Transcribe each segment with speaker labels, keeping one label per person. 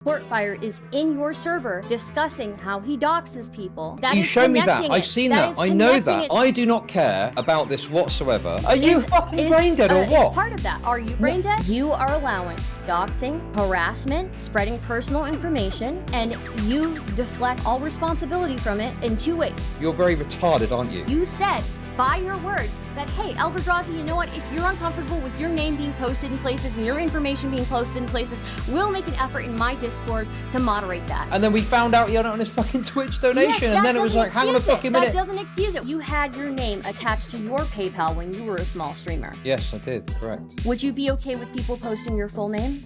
Speaker 1: Portfire is in your server discussing how he doxes people. That
Speaker 2: you
Speaker 1: is
Speaker 2: show me that.
Speaker 1: connecting
Speaker 2: I've
Speaker 1: it.
Speaker 2: seen
Speaker 1: That
Speaker 2: that.
Speaker 1: is
Speaker 2: I know
Speaker 1: connecting
Speaker 2: that.
Speaker 1: it.
Speaker 2: I do not care about this whatsoever. Are you fucking brain dead or
Speaker 1: Is
Speaker 2: what?
Speaker 1: part of that. Are you brain dead? You are allowing doxing, harassment, spreading personal information, and you deflect all responsibility from it in 2 ways.
Speaker 2: You're very retarded, aren't you?
Speaker 1: You said, by your word, that, hey, Eldrazi, you know what? If you're uncomfortable with your name being posted in places and your information being posted in places, we'll make an effort in my Discord to moderate that.
Speaker 2: And then we found out you had it on his fucking Twitch donation,
Speaker 1: Yes,
Speaker 2: and then it was like, hang on a fucking minute.
Speaker 1: That doesn't excuse it. You had your name attached to your PayPal when you were a small streamer.
Speaker 2: Yes, I did, correct.
Speaker 1: Would you be okay with people posting your full name?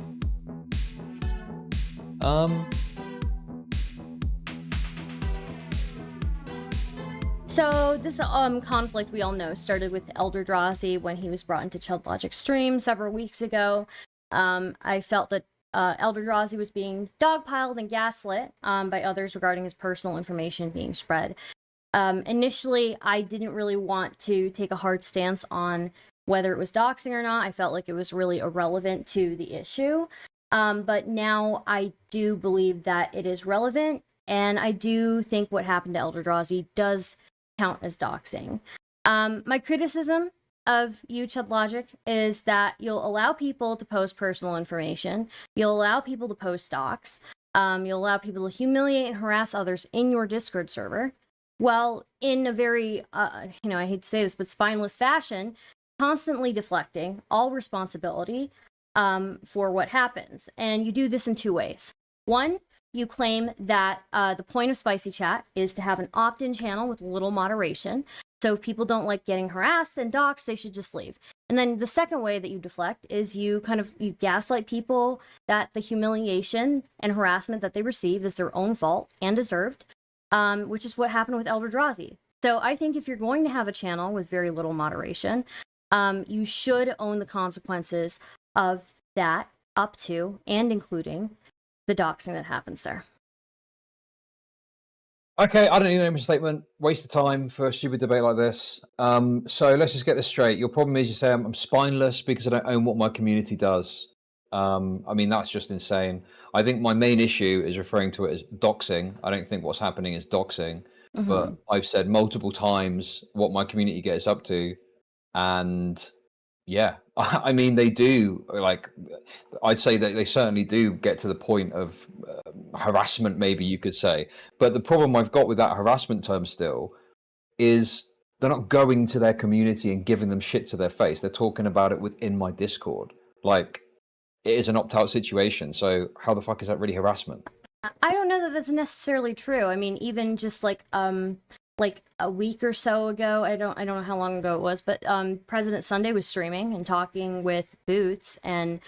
Speaker 1: So this conflict, we all know, started with Eldrazi when he was brought into Chudlogic stream several weeks ago. I felt that Eldrazi was being dogpiled and gaslit by others regarding his personal information being spread. Initially, I didn't really want to take a hard stance on whether it was doxing or not. I felt like it was really irrelevant to the issue. But now I do believe that it is relevant, and I do think what happened to Eldrazi does count as doxing. My criticism of you, Chudlogic, is that you'll allow people to post personal information, you'll allow people to post docs, you'll allow people to humiliate and harass others in your Discord server, while in a very, I hate to say this, but spineless fashion, constantly deflecting all responsibility for what happens. And you do this in 2 ways. One, you claim that the point of Spicy Chat is to have an opt-in channel with little moderation. So if people don't like getting harassed and doxxed, they should just leave. And then the second way that you deflect is you gaslight people that the humiliation and harassment that they receive is their own fault and deserved, which is what happened with Eldrazi. So I think if you're going to have a channel with very little moderation, you should own the consequences of that, up to and including the doxing that happens there.
Speaker 2: Okay, I don't need a statement. Waste of time for a stupid debate like this. So let's just get this straight. Your problem is you say I'm spineless because I don't own what my community does. I mean, that's just insane. I think my main issue is referring to it as doxing. I don't think what's happening is doxing. Mm-hmm. But I've said multiple times what my community gets up to. And yeah, I mean, they do, like, I'd say that they certainly do get to the point of harassment, maybe you could say. But the problem I've got with that harassment term still is they're not going to their community and giving them shit to their face. They're talking about it within my Discord. Like, it is an opt-out situation. So how the fuck is that really harassment?
Speaker 1: I don't know that that's necessarily true. I mean, even just like a week or so ago, I don't know how long ago it was, but President Sunday was streaming and talking with Boots, and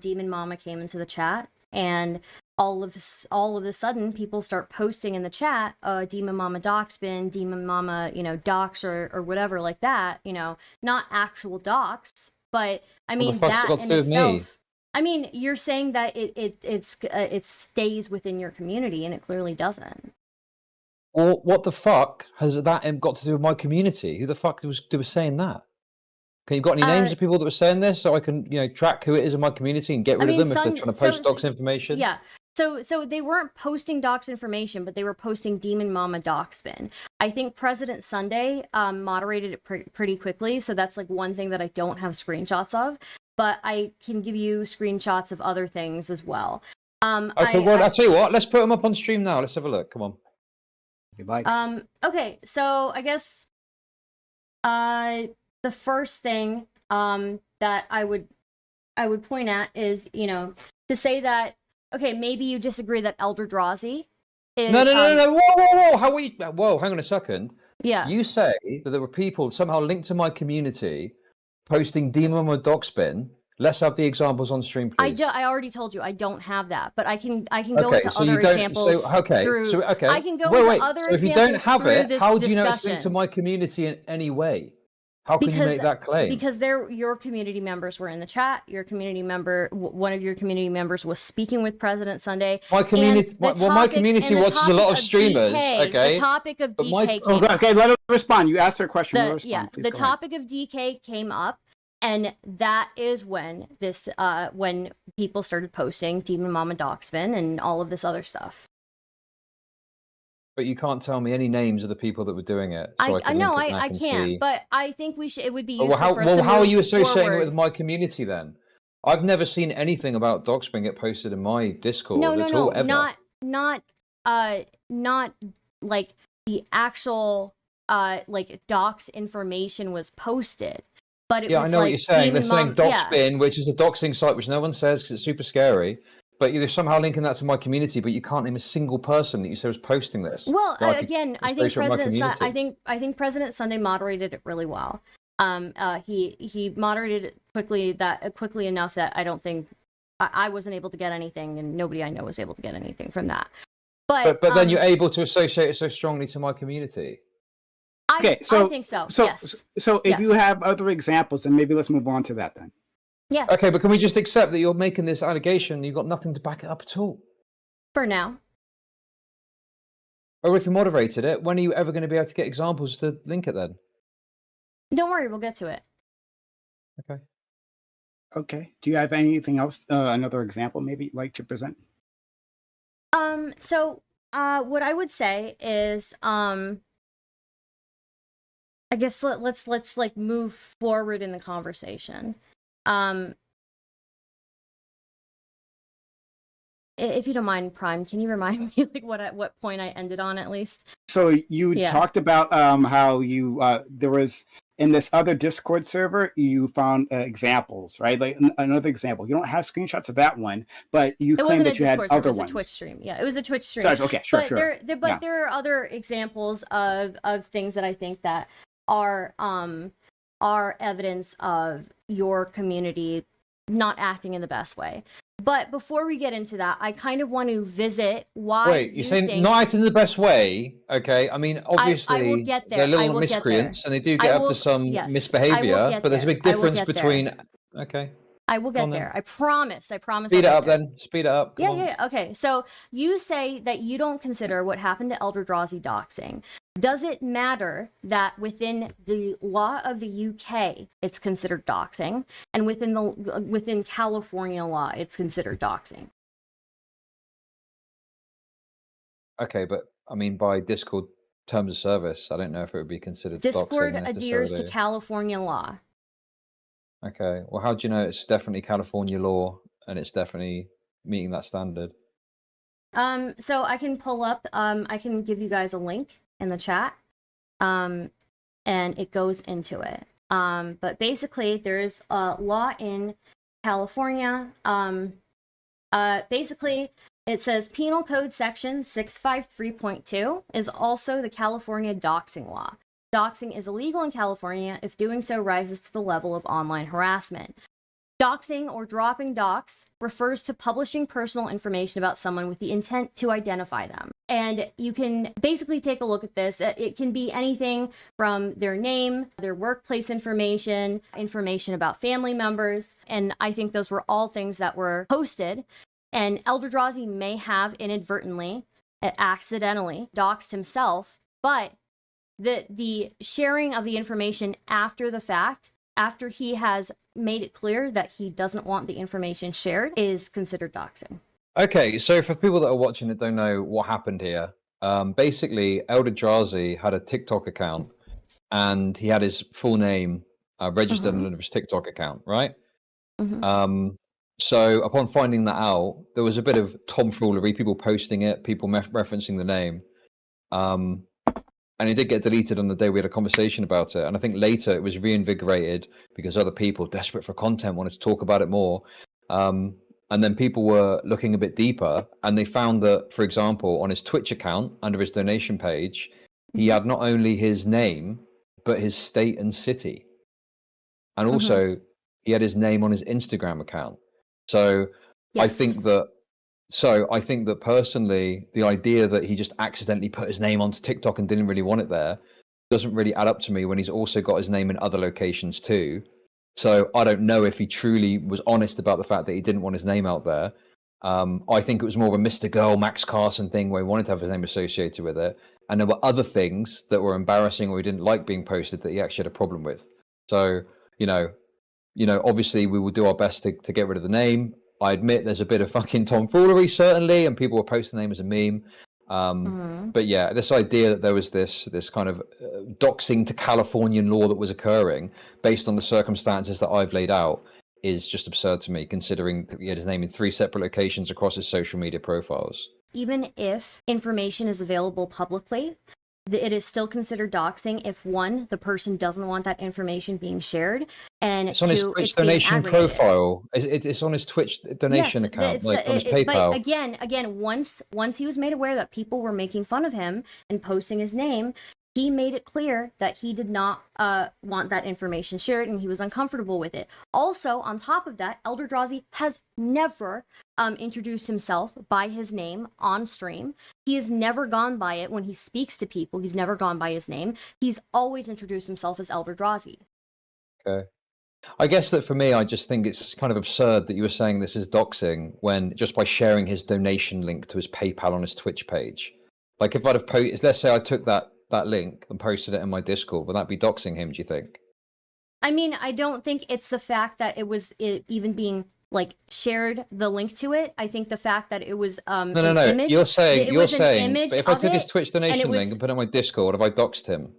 Speaker 1: Demon Mama came into the chat, and all of a sudden people start posting in the chat, Demon Mama Doxbin, Demon Mama, DOXer or whatever like that, not actual docs, but I mean that in itself. I mean, you're saying that it stays within your community, and it clearly doesn't.
Speaker 2: Well, what the fuck has that got to do with my community? Who the fuck was saying that? Can you got any names of people that were saying this so I can, track who it is in my community and get rid of them if they're trying to post docs information?
Speaker 1: Yeah. So they weren't posting docs information, but they were posting Demon Mama Doxbin. I think President Sunday moderated it pretty quickly, so that's like one thing that I don't have screenshots of, but I can give you screenshots of other things as well.
Speaker 2: Okay, I'll tell you what. Let's put them up on stream now. Let's have a look. Come on.
Speaker 1: Okay, so I guess the first thing that I would point at is, to say that, okay, maybe you disagree that Eldrazi is...
Speaker 2: No. Whoa. Whoa, hang on a second.
Speaker 1: Yeah.
Speaker 2: You say that there were people somehow linked to my community posting Demon Mama Doxbin. Let's have the examples on stream, please.
Speaker 1: I already told you I don't have that, but I can go into other examples.
Speaker 2: I can go into other examples. If you don't have it, how do you know it's linked to my community in any way? How can you make that claim?
Speaker 1: Because your community members were in the chat. Your community member, one of your community members, was speaking with President Sunday.
Speaker 2: My community, my community watches a lot of streamers. Okay.
Speaker 1: The topic of DK came
Speaker 3: up. Okay, let her respond. You asked her a question.
Speaker 1: The topic of DK came up. And that is when this, when people started posting Demon Mama Doxman and all of this other stuff.
Speaker 2: But you can't tell me any names of the people that were doing it, so
Speaker 1: I know I
Speaker 2: and
Speaker 1: can't,
Speaker 2: see.
Speaker 1: but I think we should. It would be
Speaker 2: Well,
Speaker 1: useful for us to
Speaker 2: how are you
Speaker 1: move
Speaker 2: associating it
Speaker 1: forward.
Speaker 2: with my community then? I've never seen anything about Doxing get posted in my Discord at all, ever.
Speaker 1: Not like the actual like docs information was posted, but it was
Speaker 2: I know
Speaker 1: like
Speaker 2: what you're saying. They're saying Doxbin,
Speaker 1: yeah.
Speaker 2: which is a doxing site which no one says because it's super scary. But you're somehow linking that to my community, but you can't name a single person that you said was posting this.
Speaker 1: Well, again, I think I think President Sunday moderated it really well. He moderated it quickly enough that I don't think I wasn't able to get anything, and nobody I know was able to get anything from that. But
Speaker 2: then you're able to associate it so strongly to my community.
Speaker 3: Okay,
Speaker 1: I think so. Yes.
Speaker 3: So if you have other examples, then maybe let's move on to that then.
Speaker 1: Yeah.
Speaker 2: Okay, but can we just accept that you're making this allegation and you've got nothing to back it up at all?
Speaker 1: For now.
Speaker 2: Or if you moderated it, when are you ever going to be able to get examples to link it then?
Speaker 1: Don't worry, we'll get to it.
Speaker 2: Okay.
Speaker 3: Okay. Do you have anything else, another example maybe you'd like to present?
Speaker 1: So, what I would say is, I guess let's like move forward in the conversation. If you don't mind, Prime, can you remind me like what point I ended on at least?
Speaker 3: So you talked about how you there was in this other Discord server you found examples, right? Like another example. You don't have screenshots of that one, but you claimed that you had other ones. It was
Speaker 1: a Twitch stream. Yeah, it was a Twitch stream.
Speaker 3: Sorry, okay, sure.
Speaker 1: There are other examples of things that I think that are evidence of your community not acting in the best way. But before we get into that, I kind of want to visit why.
Speaker 2: Wait, you're saying not acting in the best way? Okay, I mean, obviously,
Speaker 1: I will get there.
Speaker 2: they're little miscreants and they do get up to some misbehavior, but there's a big difference between. Okay.
Speaker 1: I will get there. I promise.
Speaker 2: Speed it up then. Speed it up.
Speaker 1: Yeah. Okay. So you say that you don't consider what happened to Eldrazi doxing. Does it matter that within the law of the UK it's considered doxing, and within California law it's considered doxing?
Speaker 2: Okay, but I mean, by Discord terms of service, I don't know if it would be considered.
Speaker 1: Discord
Speaker 2: doxing
Speaker 1: adheres to California law.
Speaker 2: Okay. Well, how do you know it's definitely California law and it's definitely meeting that standard?
Speaker 1: So I can pull up. I can give you guys a link in the chat, and it goes into it. But basically, there's a law in California. Basically, it says Penal Code Section 653.2 is also the California doxing law. Doxing is illegal in California if doing so rises to the level of online harassment. Doxing or dropping dox refers to publishing personal information about someone with the intent to identify them. And you can basically take a look at this. It can be anything from their name, their workplace information, information about family members. And I think those were all things that were posted. And Eldrazi may have inadvertently, accidentally doxed himself, but the sharing of the information after the fact, after he has made it clear that he doesn't want the information shared, is considered doxing.
Speaker 2: Okay, so for people that are watching that don't know what happened here, basically Eldrazi had a TikTok account and he had his full name registered under his TikTok account, right? So upon finding that out, there was a bit of tomfoolery, people posting it, people referencing the name. And it did get deleted on the day we had a conversation about it. And I think later it was reinvigorated because other people, desperate for content, wanted to talk about it more. And then people were looking a bit deeper and they found that, for example, on his Twitch account, under his donation page, he had not only his name, but his state and city. And also he had his name on his Instagram account. So I think that personally, the idea that he just accidentally put his name onto TikTok and didn't really want it there doesn't really add up to me when he's also got his name in other locations too. So I don't know if he truly was honest about the fact that he didn't want his name out there. I think it was more of a Mr. Girl, Max Carson thing where he wanted to have his name associated with it. And there were other things that were embarrassing or he didn't like being posted that he actually had a problem with. So, you know, you know, obviously we will do our best to get rid of the name. I admit there's a bit of fucking tomfoolery, certainly, and people will post the name as a meme. But yeah, this idea that there was this kind of doxing to Californian law that was occurring based on the circumstances that I've laid out is just absurd to me, considering that he had his name in 3 separate locations across his social media profiles.
Speaker 1: Even if information is available publicly, it is still considered doxing if, one, the person doesn't want that information being shared, and
Speaker 2: it's on
Speaker 1: two,
Speaker 2: his Twitch
Speaker 1: it's being
Speaker 2: donation
Speaker 1: aggregated.
Speaker 2: profile. It's on his Twitch donation account, like on his PayPal.
Speaker 1: But again, once he was made aware that people were making fun of him and posting his name, he made it clear that he did not want that information shared, and he was uncomfortable with it. Also, on top of that, Eldrazi has never introduced himself by his name on stream. He has never gone by it when he speaks to people. He's never gone by his name. He's always introduced himself as Eldrazi.
Speaker 2: Okay. I guess that for me, I just think it's kind of absurd that you were saying this is doxing when just by sharing his donation link to his PayPal on his Twitch page. Like if I'd have posted, let's say I took that link and posted it in my Discord, would that be doxing him, do you think?
Speaker 1: I mean, I don't think it's the fact that it was even being like shared, the link to it. I think the fact that it was
Speaker 2: no.
Speaker 1: image,
Speaker 2: you're saying but if I took his Twitch donation
Speaker 1: link
Speaker 2: and put it on my Discord, have I doxed him?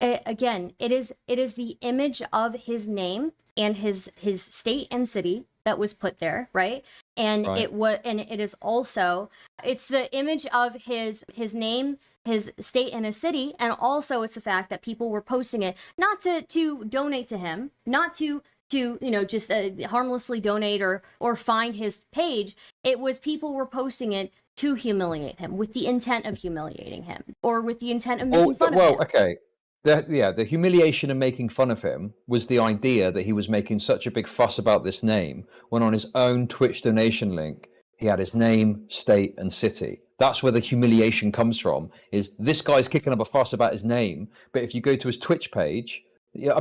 Speaker 1: Again, it is the image of his name and his state and city that was put there, right? And it is also, it's the image of his name, his state, and his city, and also it's the fact that people were posting it not to donate to him, not to just harmlessly donate or find his page. It was people were posting it to humiliate him, with the intent of humiliating him, or with the intent of making fun of him.
Speaker 2: Okay. The humiliation and making fun of him was the idea that he was making such a big fuss about this name when on his own Twitch donation link, he had his name, state, and city. That's where the humiliation comes from, is this guy's kicking up a fuss about his name, but if you go to his Twitch page,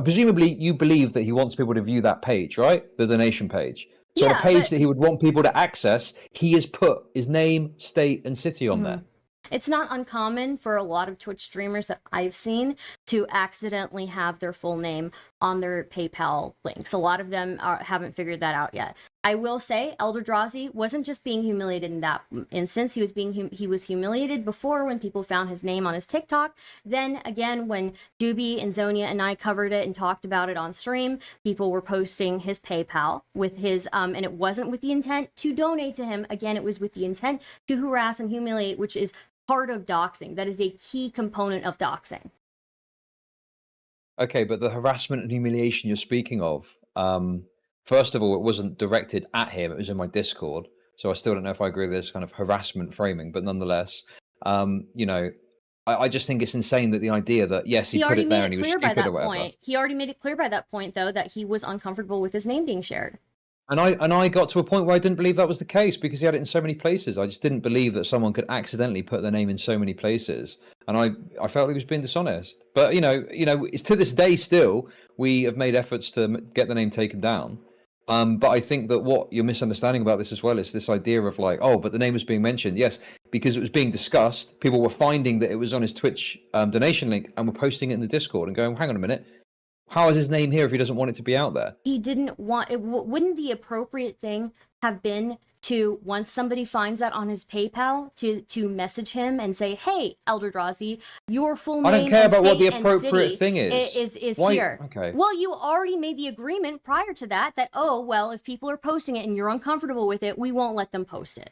Speaker 2: presumably you believe that he wants people to view that page, right? The donation page. So on a page that he would want people to access, he has put his name, state, and city on there.
Speaker 1: It's not uncommon for a lot of Twitch streamers that I've seen to accidentally have their full name on their PayPal links. A lot of them haven't figured that out yet. I will say Eldrazi wasn't just being humiliated in that instance. He was humiliated before when people found his name on his TikTok. Then again, when Doobie and Zonia and I covered it and talked about it on stream, people were posting his PayPal with his and it wasn't with the intent to donate to him. Again, it was with the intent to harass and humiliate, which is part of doxing. That is a key component of doxing.
Speaker 2: Okay, but the harassment and humiliation you're speaking of, first of all, it wasn't directed at him. It was in my Discord. So I still don't know if I agree with this kind of harassment framing, but nonetheless, I just think it's insane that the idea that, yes, he put it there and he was stupid or whatever.
Speaker 1: He already made it clear by that point, though, that he was uncomfortable with his name being shared.
Speaker 2: And I got to a point where I didn't believe that was the case because he had it in so many places. I just didn't believe that someone could accidentally put their name in so many places. And I felt he was being dishonest. But, it's to this day still, we have made efforts to get the name taken down. But I think that what you're misunderstanding about this as well is this idea of like, oh, but the name was being mentioned. Yes, because it was being discussed. People were finding that it was on his Twitch donation link and were posting it in the Discord and going, hang on a minute. How is his name here if he doesn't want it to be out there?
Speaker 1: He didn't want it. Wouldn't the appropriate thing have been to, once somebody finds that on his PayPal, to message him and say, hey, Eldrazi, your full name
Speaker 2: I don't care
Speaker 1: and
Speaker 2: about what the
Speaker 1: state and
Speaker 2: appropriate
Speaker 1: city
Speaker 2: thing is. Why?
Speaker 1: Here.
Speaker 2: Okay.
Speaker 1: Well, you already made the agreement prior to that, oh, well, if people are posting it and you're uncomfortable with it, we won't let them post it.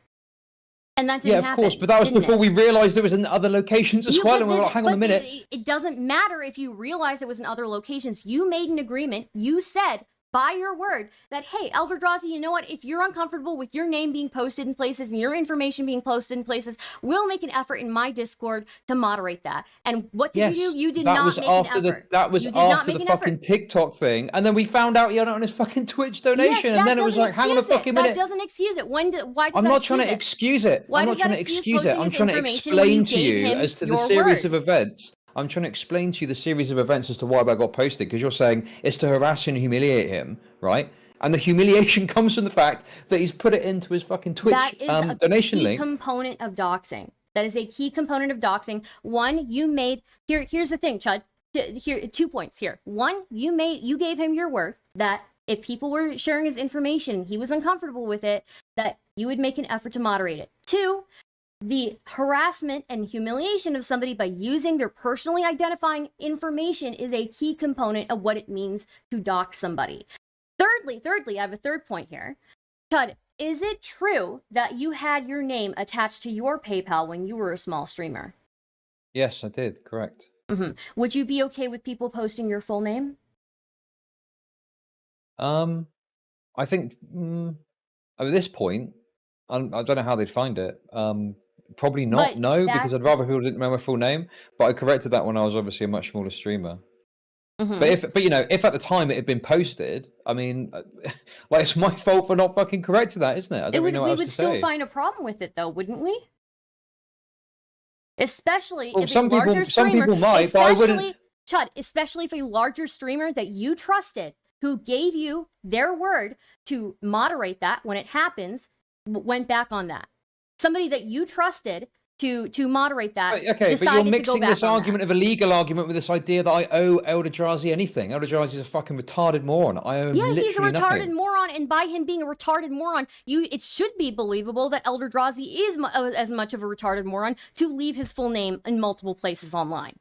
Speaker 1: And that didn't happen.
Speaker 2: Yeah, of course, but that was before we realized it was in other locations as well, and we were like, hang on a minute.
Speaker 1: It doesn't matter if you realized it was in other locations. You made an agreement. You said, by your word, that, hey, Eldrazi, you know what? If you're uncomfortable with your name being posted in places and your information being posted in places, we'll make an effort in my Discord to moderate that. And what did you do? You did not make an effort.
Speaker 2: That was after the fucking TikTok thing, and then we found out he had it on his fucking Twitch donation, and then it was like, hang on a fucking minute.
Speaker 1: That doesn't excuse it. Why does
Speaker 2: I'm not trying to excuse it. I'm not trying to excuse it. I'm trying to explain to you as to the series of events. I'm trying to explain to you the series of events as to why that got posted, because you're saying it's to harass and humiliate him, right? And the humiliation comes from the fact that he's put it into his fucking Twitch donation link.
Speaker 1: That is a key component of doxing. That is a key component of doxing. One, you made here's the thing, Chud. Here, 2 points here. One, you gave him your word that if people were sharing his information, he was uncomfortable with it, that you would make an effort to moderate it. 2, the harassment and humiliation of somebody by using their personally identifying information is a key component of what it means to dox somebody. Thirdly, I have a third point here. Chud, is it true that you had your name attached to your PayPal when you were a small streamer?
Speaker 2: Yes, I did. Correct.
Speaker 1: Would you be okay with people posting your full name?
Speaker 2: I think at this point, I don't know how they'd find it. Probably not.
Speaker 1: But
Speaker 2: No, because I'd rather people didn't know my full name. But I corrected that when I was obviously a much smaller streamer. But you know, if at the time it had been posted, I mean, like it's my fault for not fucking correcting that, isn't it? I don't really know what else
Speaker 1: we
Speaker 2: to
Speaker 1: would still
Speaker 2: say.
Speaker 1: find a problem with it, though, wouldn't we? Especially
Speaker 2: Well,
Speaker 1: if
Speaker 2: some
Speaker 1: a larger
Speaker 2: people, some
Speaker 1: streamer,
Speaker 2: people might, but I wouldn't.
Speaker 1: Chud, especially if a larger streamer that you trusted, who gave you their word to moderate that when it happens, went back on that. Somebody that you trusted to moderate that.
Speaker 2: Okay, but you're mixing this argument of a legal argument with this idea that I owe Eldrazi anything. Eldrazi is a fucking retarded moron. I owe him literally
Speaker 1: he's a retarded
Speaker 2: nothing.
Speaker 1: moron, and by him being a retarded moron, it should be believable that Eldrazi is as much of a retarded moron to leave his full name in multiple places online.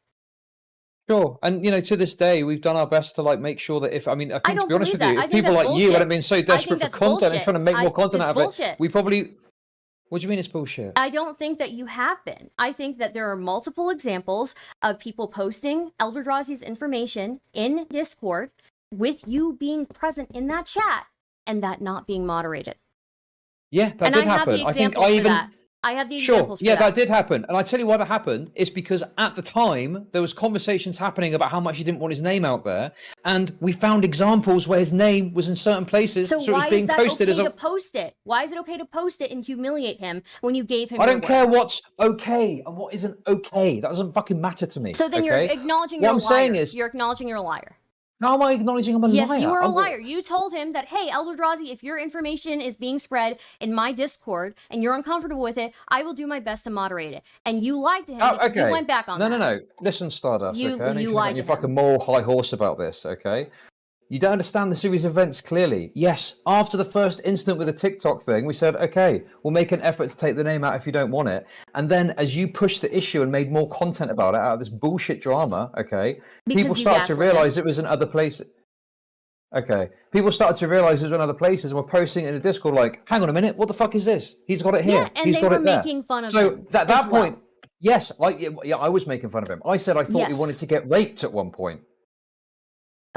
Speaker 2: Sure, and you know, to this day, we've done our best to like make sure that I think to be honest with you, if people like you hadn't been so desperate for content and trying to make more content out of it, we probably. What do you mean it's bullshit?
Speaker 1: I don't think that you have been. I think that there are multiple examples of people posting Eldrazi's information in Discord with you being present in that chat and that not being moderated.
Speaker 2: Yeah, that did happen. I think I even.
Speaker 1: I have the examples for
Speaker 2: that. That did happen. And I tell you why that happened. It's because at the time, there was conversations happening about how much he didn't want his name out there. And we found examples where his name was in certain places. So it was being posted as a...
Speaker 1: to post it? Why is it okay to post it and humiliate him when you gave him
Speaker 2: I don't care what's okay and what isn't okay. That doesn't fucking matter to me.
Speaker 1: So then you're acknowledging you're a liar. What I'm saying is... You're acknowledging you're a liar.
Speaker 2: How am I acknowledging I'm a liar?
Speaker 1: Yes, you are a liar. You told him that, hey, Eldrazi, if your information is being spread in my Discord and you're uncomfortable with it, I will do my best to moderate it. And you lied to him because you went back on that.
Speaker 2: No. Listen, Stardust,
Speaker 1: you
Speaker 2: lied to him. You're
Speaker 1: fucking
Speaker 2: fucking moral high horse about this, okay? You don't understand the series of events clearly. Yes, after the first incident with the TikTok thing, we said, okay, we'll make an effort to take the name out if you don't want it. And then as you pushed the issue and made more content about it out of this bullshit drama, okay, people started to realize it was in other places. Okay, people started to realize it was in other places and were posting it in the Discord like, hang on a minute, what the fuck is this? He's got it here.
Speaker 1: Yeah, and
Speaker 2: He's got it there.
Speaker 1: making fun of
Speaker 2: him. So at that point, yes, I was making fun of him. I said I thought he wanted to get raped at one point.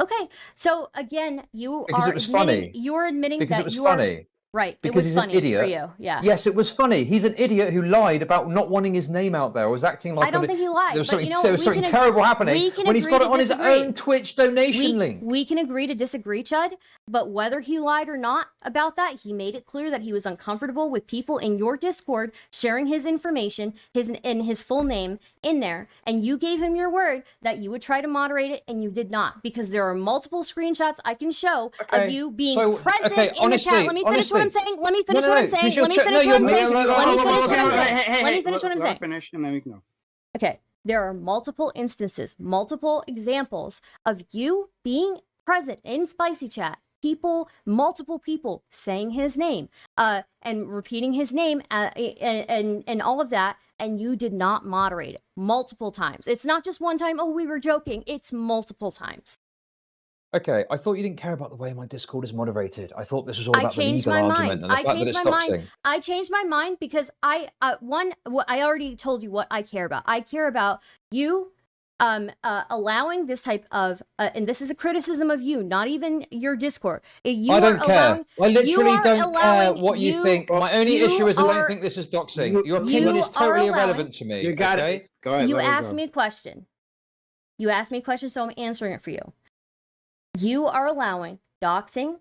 Speaker 1: Okay, so again, you
Speaker 2: because
Speaker 1: are
Speaker 2: it was
Speaker 1: admitting,
Speaker 2: funny.
Speaker 1: you're admitting
Speaker 2: because
Speaker 1: that
Speaker 2: it was
Speaker 1: you
Speaker 2: funny.
Speaker 1: Are right.
Speaker 2: Because
Speaker 1: it was
Speaker 2: he's
Speaker 1: funny
Speaker 2: an idiot.
Speaker 1: for you. Yeah.
Speaker 2: Yes, it was funny. He's an idiot who lied about not wanting his name out there or was acting like
Speaker 1: I don't think he lied.
Speaker 2: There was
Speaker 1: but
Speaker 2: something terrible happening when he's got it on his own Twitch donation link.
Speaker 1: We can agree to disagree, Chud, but whether he lied or not about that, he made it clear that he was uncomfortable with people in your Discord sharing his information, his full name in there, and you gave him your word that you would try to moderate it, and you did not, because there are multiple screenshots I can show of you being present in the chat. Let me finish what I'm saying. Let me finish what I'm saying. Let me finish what I'm saying. Let me finish what I'm saying.
Speaker 3: Finish and then we can go.
Speaker 1: Okay, there are multiple instances, multiple examples of you being present in Spicy Chat. Multiple people saying his name, and repeating his name, and all of that, and you did not moderate it multiple times. It's not just one time, oh, we were joking. It's multiple times.
Speaker 2: Okay, I thought you didn't care about the way my Discord is moderated. I thought this was all about the legal argument and the fact that it's doxing.
Speaker 1: I changed my mind because I already told you what I care about. I care about you allowing this type of and this is a criticism of you, not even your Discord.
Speaker 2: I don't care. I literally don't care what you think. My only issue is I don't think this is doxing. Your opinion is totally irrelevant to me.
Speaker 3: You got it. Go ahead.
Speaker 1: You asked me a question. So I'm answering it for you. You are allowing doxing,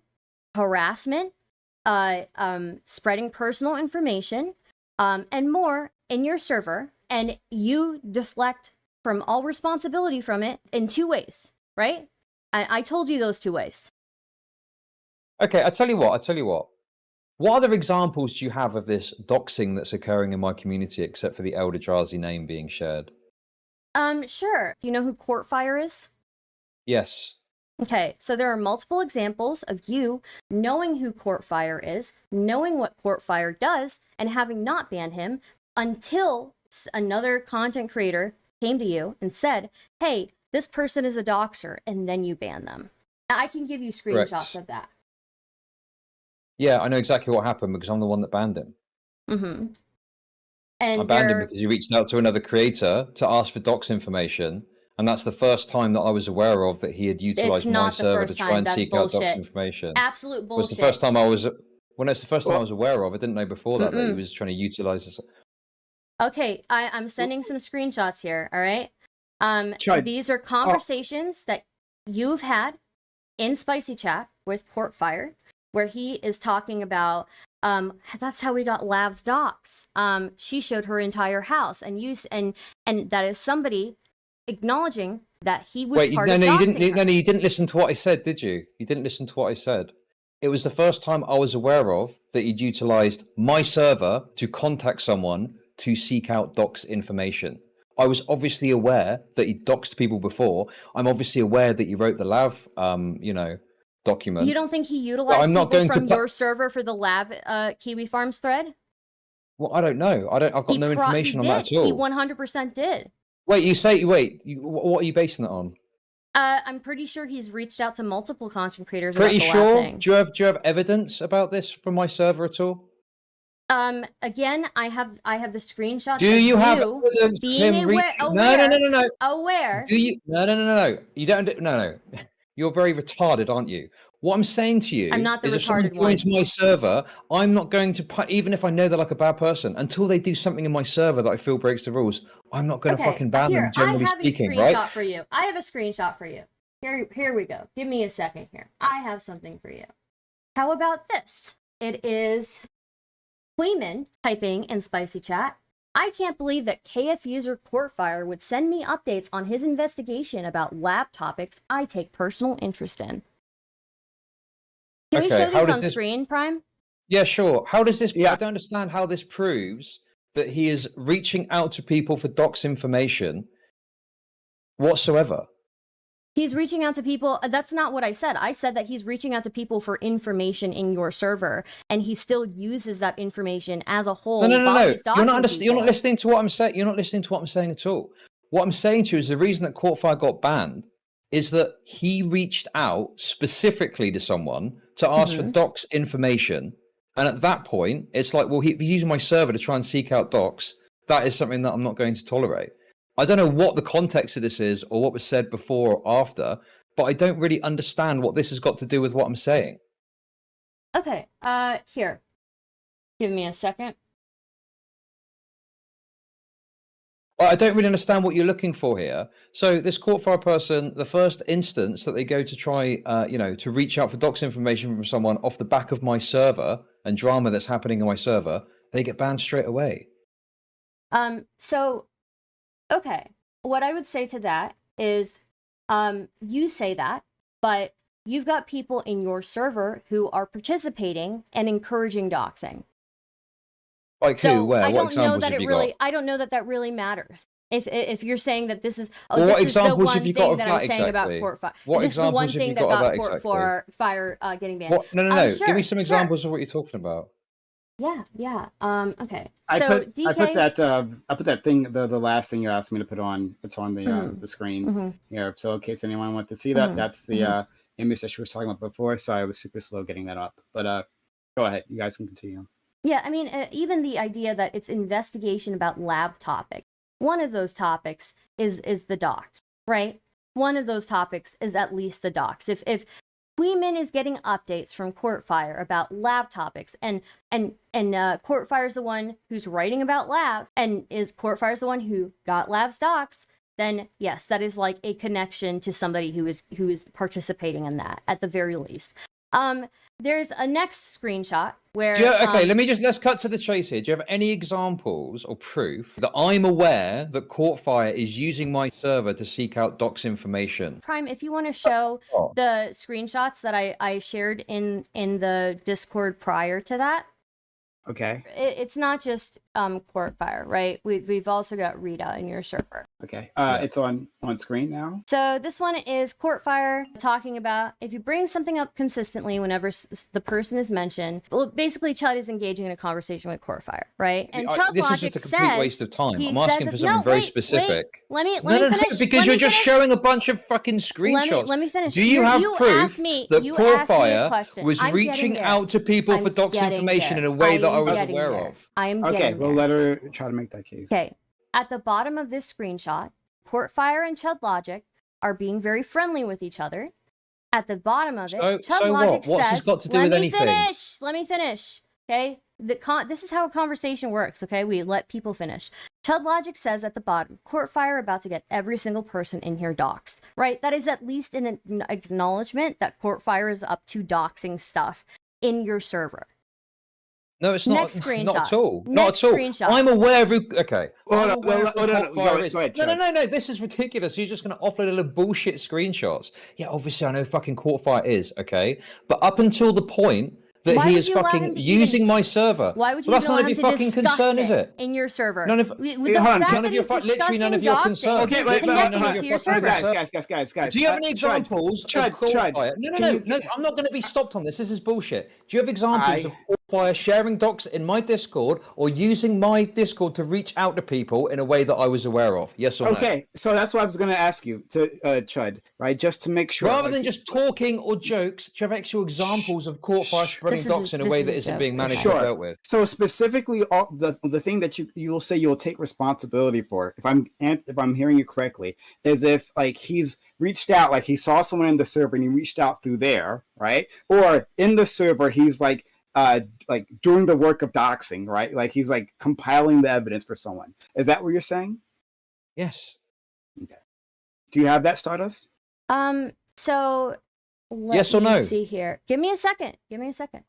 Speaker 1: harassment, spreading personal information, and more in your server, and you deflect from all responsibility from it in 2 ways, right? I told you those 2 ways.
Speaker 2: Okay, I tell you what. What other examples do you have of this doxing that's occurring in my community, except for the Eldrazi name being shared?
Speaker 1: Sure. Do you know who Courtfire is?
Speaker 2: Yes.
Speaker 1: Okay, so there are multiple examples of you knowing who Courtfire is, knowing what Courtfire does, and having not banned him until another content creator came to you and said, hey, this person is a doxer, and then you ban them. I can give you screenshots of that.
Speaker 2: Yeah, I know exactly what happened because I'm the one that banned him.
Speaker 1: Mm-hmm. And
Speaker 2: I banned him because he reached out to another creator to ask for docs information. And that's the first time that I was aware of that he had utilized my server to try and seek out docs information.
Speaker 1: Absolute bullshit.
Speaker 2: It was the first time I was, when it's the first time I was aware of, I didn't know before that that he was trying to utilize this.
Speaker 1: Okay, I'm sending some screenshots here, all right? These are conversations that you've had in Spicy Chat with Courtfire, where he is talking about, that's how we got LAV DOX. She showed her entire house, and that is somebody acknowledging that he was part of doxing her.
Speaker 2: You didn't listen to what I said, did you? You didn't listen to what I said. It was the first time I was aware of that he'd utilized my server to contact someone to seek out docs information. I was obviously aware that he doxed people before. I'm obviously aware that he wrote the LAV, document.
Speaker 1: You don't think he utilized people from your server for the LAV Kiwi Farms thread?
Speaker 2: Well, I don't know. I've got no information on that at all.
Speaker 1: He 100% did.
Speaker 2: Wait, what are you basing it on?
Speaker 1: I'm pretty sure he's reached out to multiple content creators.
Speaker 2: Pretty sure? Do you have evidence about this from my server at all?
Speaker 1: Again, I have the screenshots.
Speaker 2: Do you have evidence
Speaker 1: being
Speaker 2: of him
Speaker 1: aware?
Speaker 2: No.
Speaker 1: Aware?
Speaker 2: Do you? No. You don't. No. You're very retarded, aren't you? What I'm saying to you
Speaker 1: I'm not the
Speaker 2: is,
Speaker 1: retarded
Speaker 2: if someone joins my server, I'm not going to, even if I know they're like a bad person, until they do something in my server that I feel breaks the rules, I'm not going to fucking ban them. Generally speaking, right?
Speaker 1: I have a screenshot for you. I have a screenshot for you. Here we go. Give me a second here. I have something for you. How about this? It is Queeman typing in Spicy Chat. I can't believe that KF user Courtfire would send me updates on his investigation about lab topics I take personal interest in. Can we show these on screen, Prime?
Speaker 2: Yeah, sure. How does this... I don't understand how this proves that he is reaching out to people for docs information whatsoever.
Speaker 1: He's reaching out to people. That's not what I said. I said that he's reaching out to people for information in your server, and he still uses that information as a whole.
Speaker 2: No. You're not listening to what I'm saying. You're not listening to what I'm saying at all. What I'm saying to you is the reason that Courtfire got banned is that he reached out specifically to someone to ask for docs information. And at that point, it's like, well, he's using my server to try and seek out docs. That is something that I'm not going to tolerate. I don't know what the context of this is or what was said before or after, but I don't really understand what this has got to do with what I'm saying.
Speaker 1: Okay, here. Give me a second.
Speaker 2: I don't really understand what you're looking for here. So this Courtfire person, the first instance that they go to try, to reach out for docs information from someone off the back of my server and drama that's happening on my server, they get banned straight away.
Speaker 1: Okay, what I would say to that is, you say that, but you've got people in your server who are participating and encouraging doxing.
Speaker 2: Like who? Where?
Speaker 1: I
Speaker 2: what examples have you got?
Speaker 1: I don't know that really matters. If you're saying that this is
Speaker 2: what
Speaker 1: this is the one
Speaker 2: thing
Speaker 1: that I'm saying about Courtfire. This is the one thing that got Courtfire getting banned.
Speaker 2: No. Give me some examples of what you're talking about.
Speaker 1: Yeah. Okay.
Speaker 3: I put that thing, the last thing you asked me to put on. It's on the screen here. So in case anyone wants to see that, that's the image that she was talking about before. So I was super slow getting that up. But go ahead. You guys can continue.
Speaker 1: Yeah, I mean, even the idea that it's investigation about lab topics. One of those topics is the docs, right? One of those topics is at least the docs. If Queeman is getting updates from Courtfire about lab topics, and Courtfire's the one who's writing about lab, and Courtfire's the one who got LAV's docs, then yes, that is like a connection to somebody who is participating in that at the very least. There's a next screenshot where let's cut to the chase here. Do you have any examples or proof that I'm aware that Courtfire is using my server to seek out docs information? Prime, if you want to show the screenshots that I shared in the Discord prior to that.
Speaker 3: Okay.
Speaker 1: It's not just Courtfire, right? We've also got Rita in your server.
Speaker 3: Okay.
Speaker 2: Yeah.
Speaker 3: It's on screen now.
Speaker 1: So this one is Courtfire talking about if you bring something up consistently whenever the person is mentioned. Well, basically, Chud is engaging in a conversation with Courtfire, right? And Chudlogic
Speaker 2: this is just a complete waste of time. I'm asking for something very specific.
Speaker 1: Let me finish.
Speaker 2: Because you're just showing a bunch of fucking screenshots.
Speaker 1: Let me finish.
Speaker 2: Do you have proof that
Speaker 1: Courtfire
Speaker 2: was reaching out to people for dox information in a way that I was aware of?
Speaker 1: I am getting
Speaker 3: Okay, we'll let her try to make that case.
Speaker 1: Okay. At the bottom of this screenshot, Courtfire and Chudlogic are being very friendly with each other. At the bottom of it, Chudlogic says,
Speaker 2: What's this got to do with anything?
Speaker 1: Let me finish. Okay? This is how a conversation works, okay? We let people finish. Chudlogic says at the bottom, Courtfire about to get every single person in here doxed, right? That is at least an acknowledgement that Courtfire is up to doxing stuff in your server.
Speaker 2: No, it's not.
Speaker 1: Next screenshot.
Speaker 2: Not at all.
Speaker 1: Next
Speaker 2: not at all.
Speaker 1: screenshot.
Speaker 2: I'm aware of. Okay.
Speaker 3: No.
Speaker 2: This is ridiculous. You're just going to offload a little bullshit screenshots. Yeah, obviously I know fucking Courtfire is okay, but up until the point that he is fucking using my server.
Speaker 1: Why would you
Speaker 2: that's
Speaker 1: allow
Speaker 2: none of
Speaker 1: him
Speaker 2: your
Speaker 1: to
Speaker 2: fucking
Speaker 1: discuss
Speaker 2: concern, is it?
Speaker 1: In your server.
Speaker 2: None of literally none of your concern.
Speaker 3: Okay,
Speaker 1: wait,
Speaker 3: guys.
Speaker 2: Do you have any examples of Courtfire? No, I'm not going to be stopped on this. This is bullshit. Do you have examples of Courtfire sharing docs in my Discord or using my Discord to reach out to people in a way that I was aware of? Yes or no?
Speaker 3: Okay, so that's what I was going to ask you, to Chud, right? Just to make sure.
Speaker 2: Rather than just talking or jokes, do you have actual examples of Courtfire spreading docs in a way that isn't being managed or dealt with?
Speaker 3: So specifically, the thing that you will say you'll take responsibility for, if I'm hearing you correctly, is if like he's reached out, like he saw someone in the server and he reached out through there, right? Or in the server, he's like doing the work of doxing, right? Like he's like compiling the evidence for someone. Is that what you're saying?
Speaker 2: Yes.
Speaker 3: Okay. Do you have that, Stardust?
Speaker 1: So
Speaker 2: yes or no?
Speaker 1: See here. Give me a second.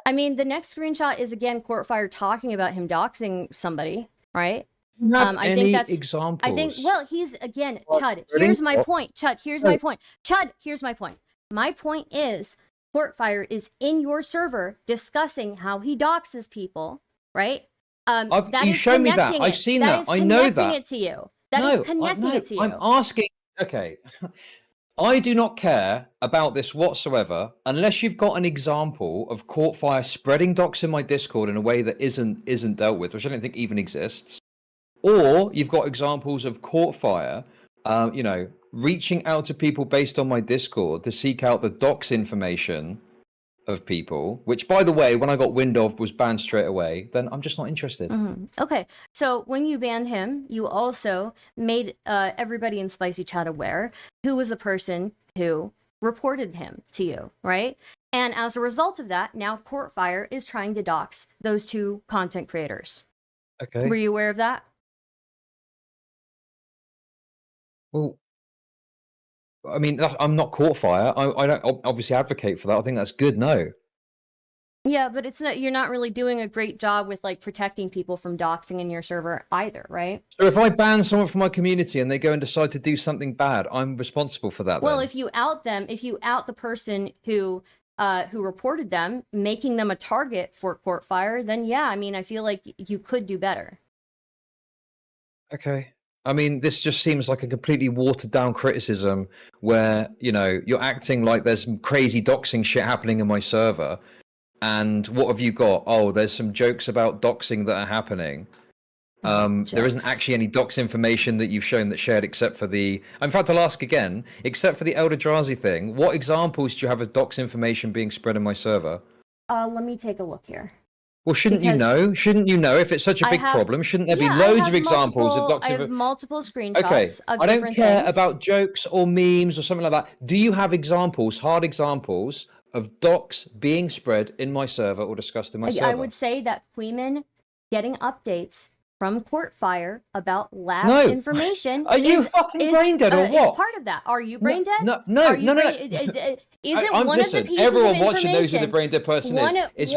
Speaker 1: I mean, the next screenshot is again Courtfire talking about him doxing somebody, right?
Speaker 2: I think that's examples.
Speaker 1: I think he's again Chud. Here's my point. Chud. Here's my point. Chud. Here's my point. My point is Courtfire is in your server discussing how he doxes people, right?
Speaker 2: You showed me that. I've seen that. I know that.
Speaker 1: That is connecting it to you. That is connecting it to you.
Speaker 2: I'm asking. Okay. I do not care about this whatsoever unless you've got an example of Courtfire spreading docs in my Discord in a way that isn't dealt with, which I don't think even exists. Or you've got examples of Courtfire, reaching out to people based on my Discord to seek out the dox information of people, which, by the way, when I got wind of, was banned straight away. Then I'm just not interested.
Speaker 1: Okay, so when you banned him, you also made everybody in Spicy Chat aware who was the person who reported him to you, right? And as a result of that, now Courtfire is trying to dox those two content creators.
Speaker 2: Okay.
Speaker 1: Were you aware of that?
Speaker 2: Well, I mean, I'm not Courtfire. I don't obviously advocate for that. I think that's good. No.
Speaker 1: Yeah, but it's not. You're not really doing a great job with like protecting people from doxing in your server either, right?
Speaker 2: So if I ban someone from my community and they go and decide to do something bad, I'm responsible for that.
Speaker 1: Well,
Speaker 2: then.
Speaker 1: if you out them, if you out the person who reported them, making them a target for Courtfire, then yeah, I mean, I feel like you could do better.
Speaker 2: Okay. I mean, this just seems like a completely watered down criticism where, you're acting like there's some crazy doxing shit happening in my server. And what have you got? Oh, there's some jokes about doxing that are happening. There isn't actually any dox information that you've shown that's shared except for the... In fact, I'll ask again, except for the Eldrazi thing, what examples do you have of dox information being spread in my server?
Speaker 1: Let me take a look here.
Speaker 2: Well, shouldn't you know? Shouldn't you know if it's such a big problem? Shouldn't there be loads of examples of dox?
Speaker 1: I have multiple screenshots of
Speaker 2: I don't
Speaker 1: different
Speaker 2: care
Speaker 1: things.
Speaker 2: about jokes or memes or something like that. Do you have examples, hard examples, of docs being spread in my server or discussed in my server?
Speaker 1: I would say that Queeman getting updates from Courtfire about lab information.
Speaker 2: Are you fucking brain dead or what?
Speaker 1: Is part of that. Are you brain dead?
Speaker 2: No.
Speaker 1: Isn't one of the pieces
Speaker 2: everyone
Speaker 1: of
Speaker 2: watching knows who the brain dead person is. It's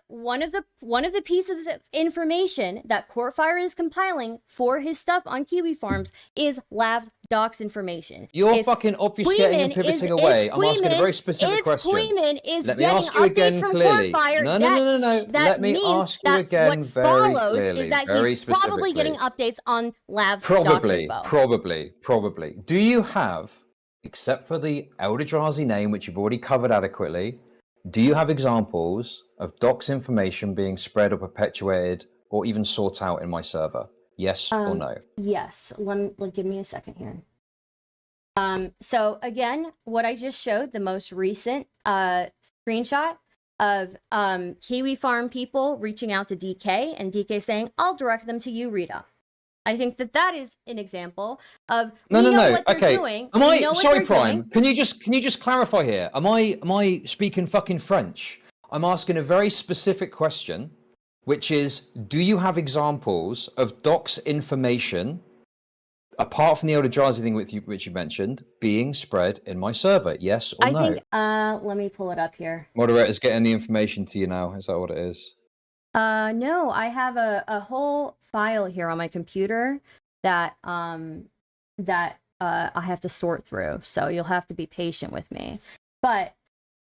Speaker 1: one of the pieces of information that Courtfire is compiling for his stuff on QB farms is LAV dox information.
Speaker 2: You're fucking obfuscating and pivoting away. I'm asking a very specific question.
Speaker 1: Queeman is
Speaker 2: Let me
Speaker 1: getting
Speaker 2: ask you again
Speaker 1: updates from
Speaker 2: clearly.
Speaker 1: Courtfire,
Speaker 2: No.
Speaker 1: that
Speaker 2: Let me
Speaker 1: means
Speaker 2: ask you
Speaker 1: that
Speaker 2: again
Speaker 1: what
Speaker 2: very
Speaker 1: follows
Speaker 2: clearly,
Speaker 1: is that
Speaker 2: very
Speaker 1: he's probably
Speaker 2: specifically.
Speaker 1: getting updates on LAV's dox info.
Speaker 2: Probably. Do you have, except for the Eldrazi name, which you've already covered adequately, do you have examples of dox information being spread or perpetuated or even sought out in my server? Yes or no?
Speaker 1: Yes. Give me a second here. So again, what I just showed, the most recent screenshot of Kiwi Farm people reaching out to DK and DK saying, "I'll direct them to you, Rita." I think that is an example of
Speaker 2: No.
Speaker 1: what they're
Speaker 2: Okay.
Speaker 1: doing.
Speaker 2: Am I sorry, Prime?
Speaker 1: Doing.
Speaker 2: Can you just clarify here? Am I speaking fucking French? I'm asking a very specific question, which is, do you have examples of dox information, apart from the Eldrazi thing which you mentioned, being spread in my server? Yes or no?
Speaker 1: I think. Let me pull it up here.
Speaker 2: Moderator's getting the information to you now. Is that what it is?
Speaker 1: No, I have a whole file here on my computer that I have to sort through. So you'll have to be patient with me. But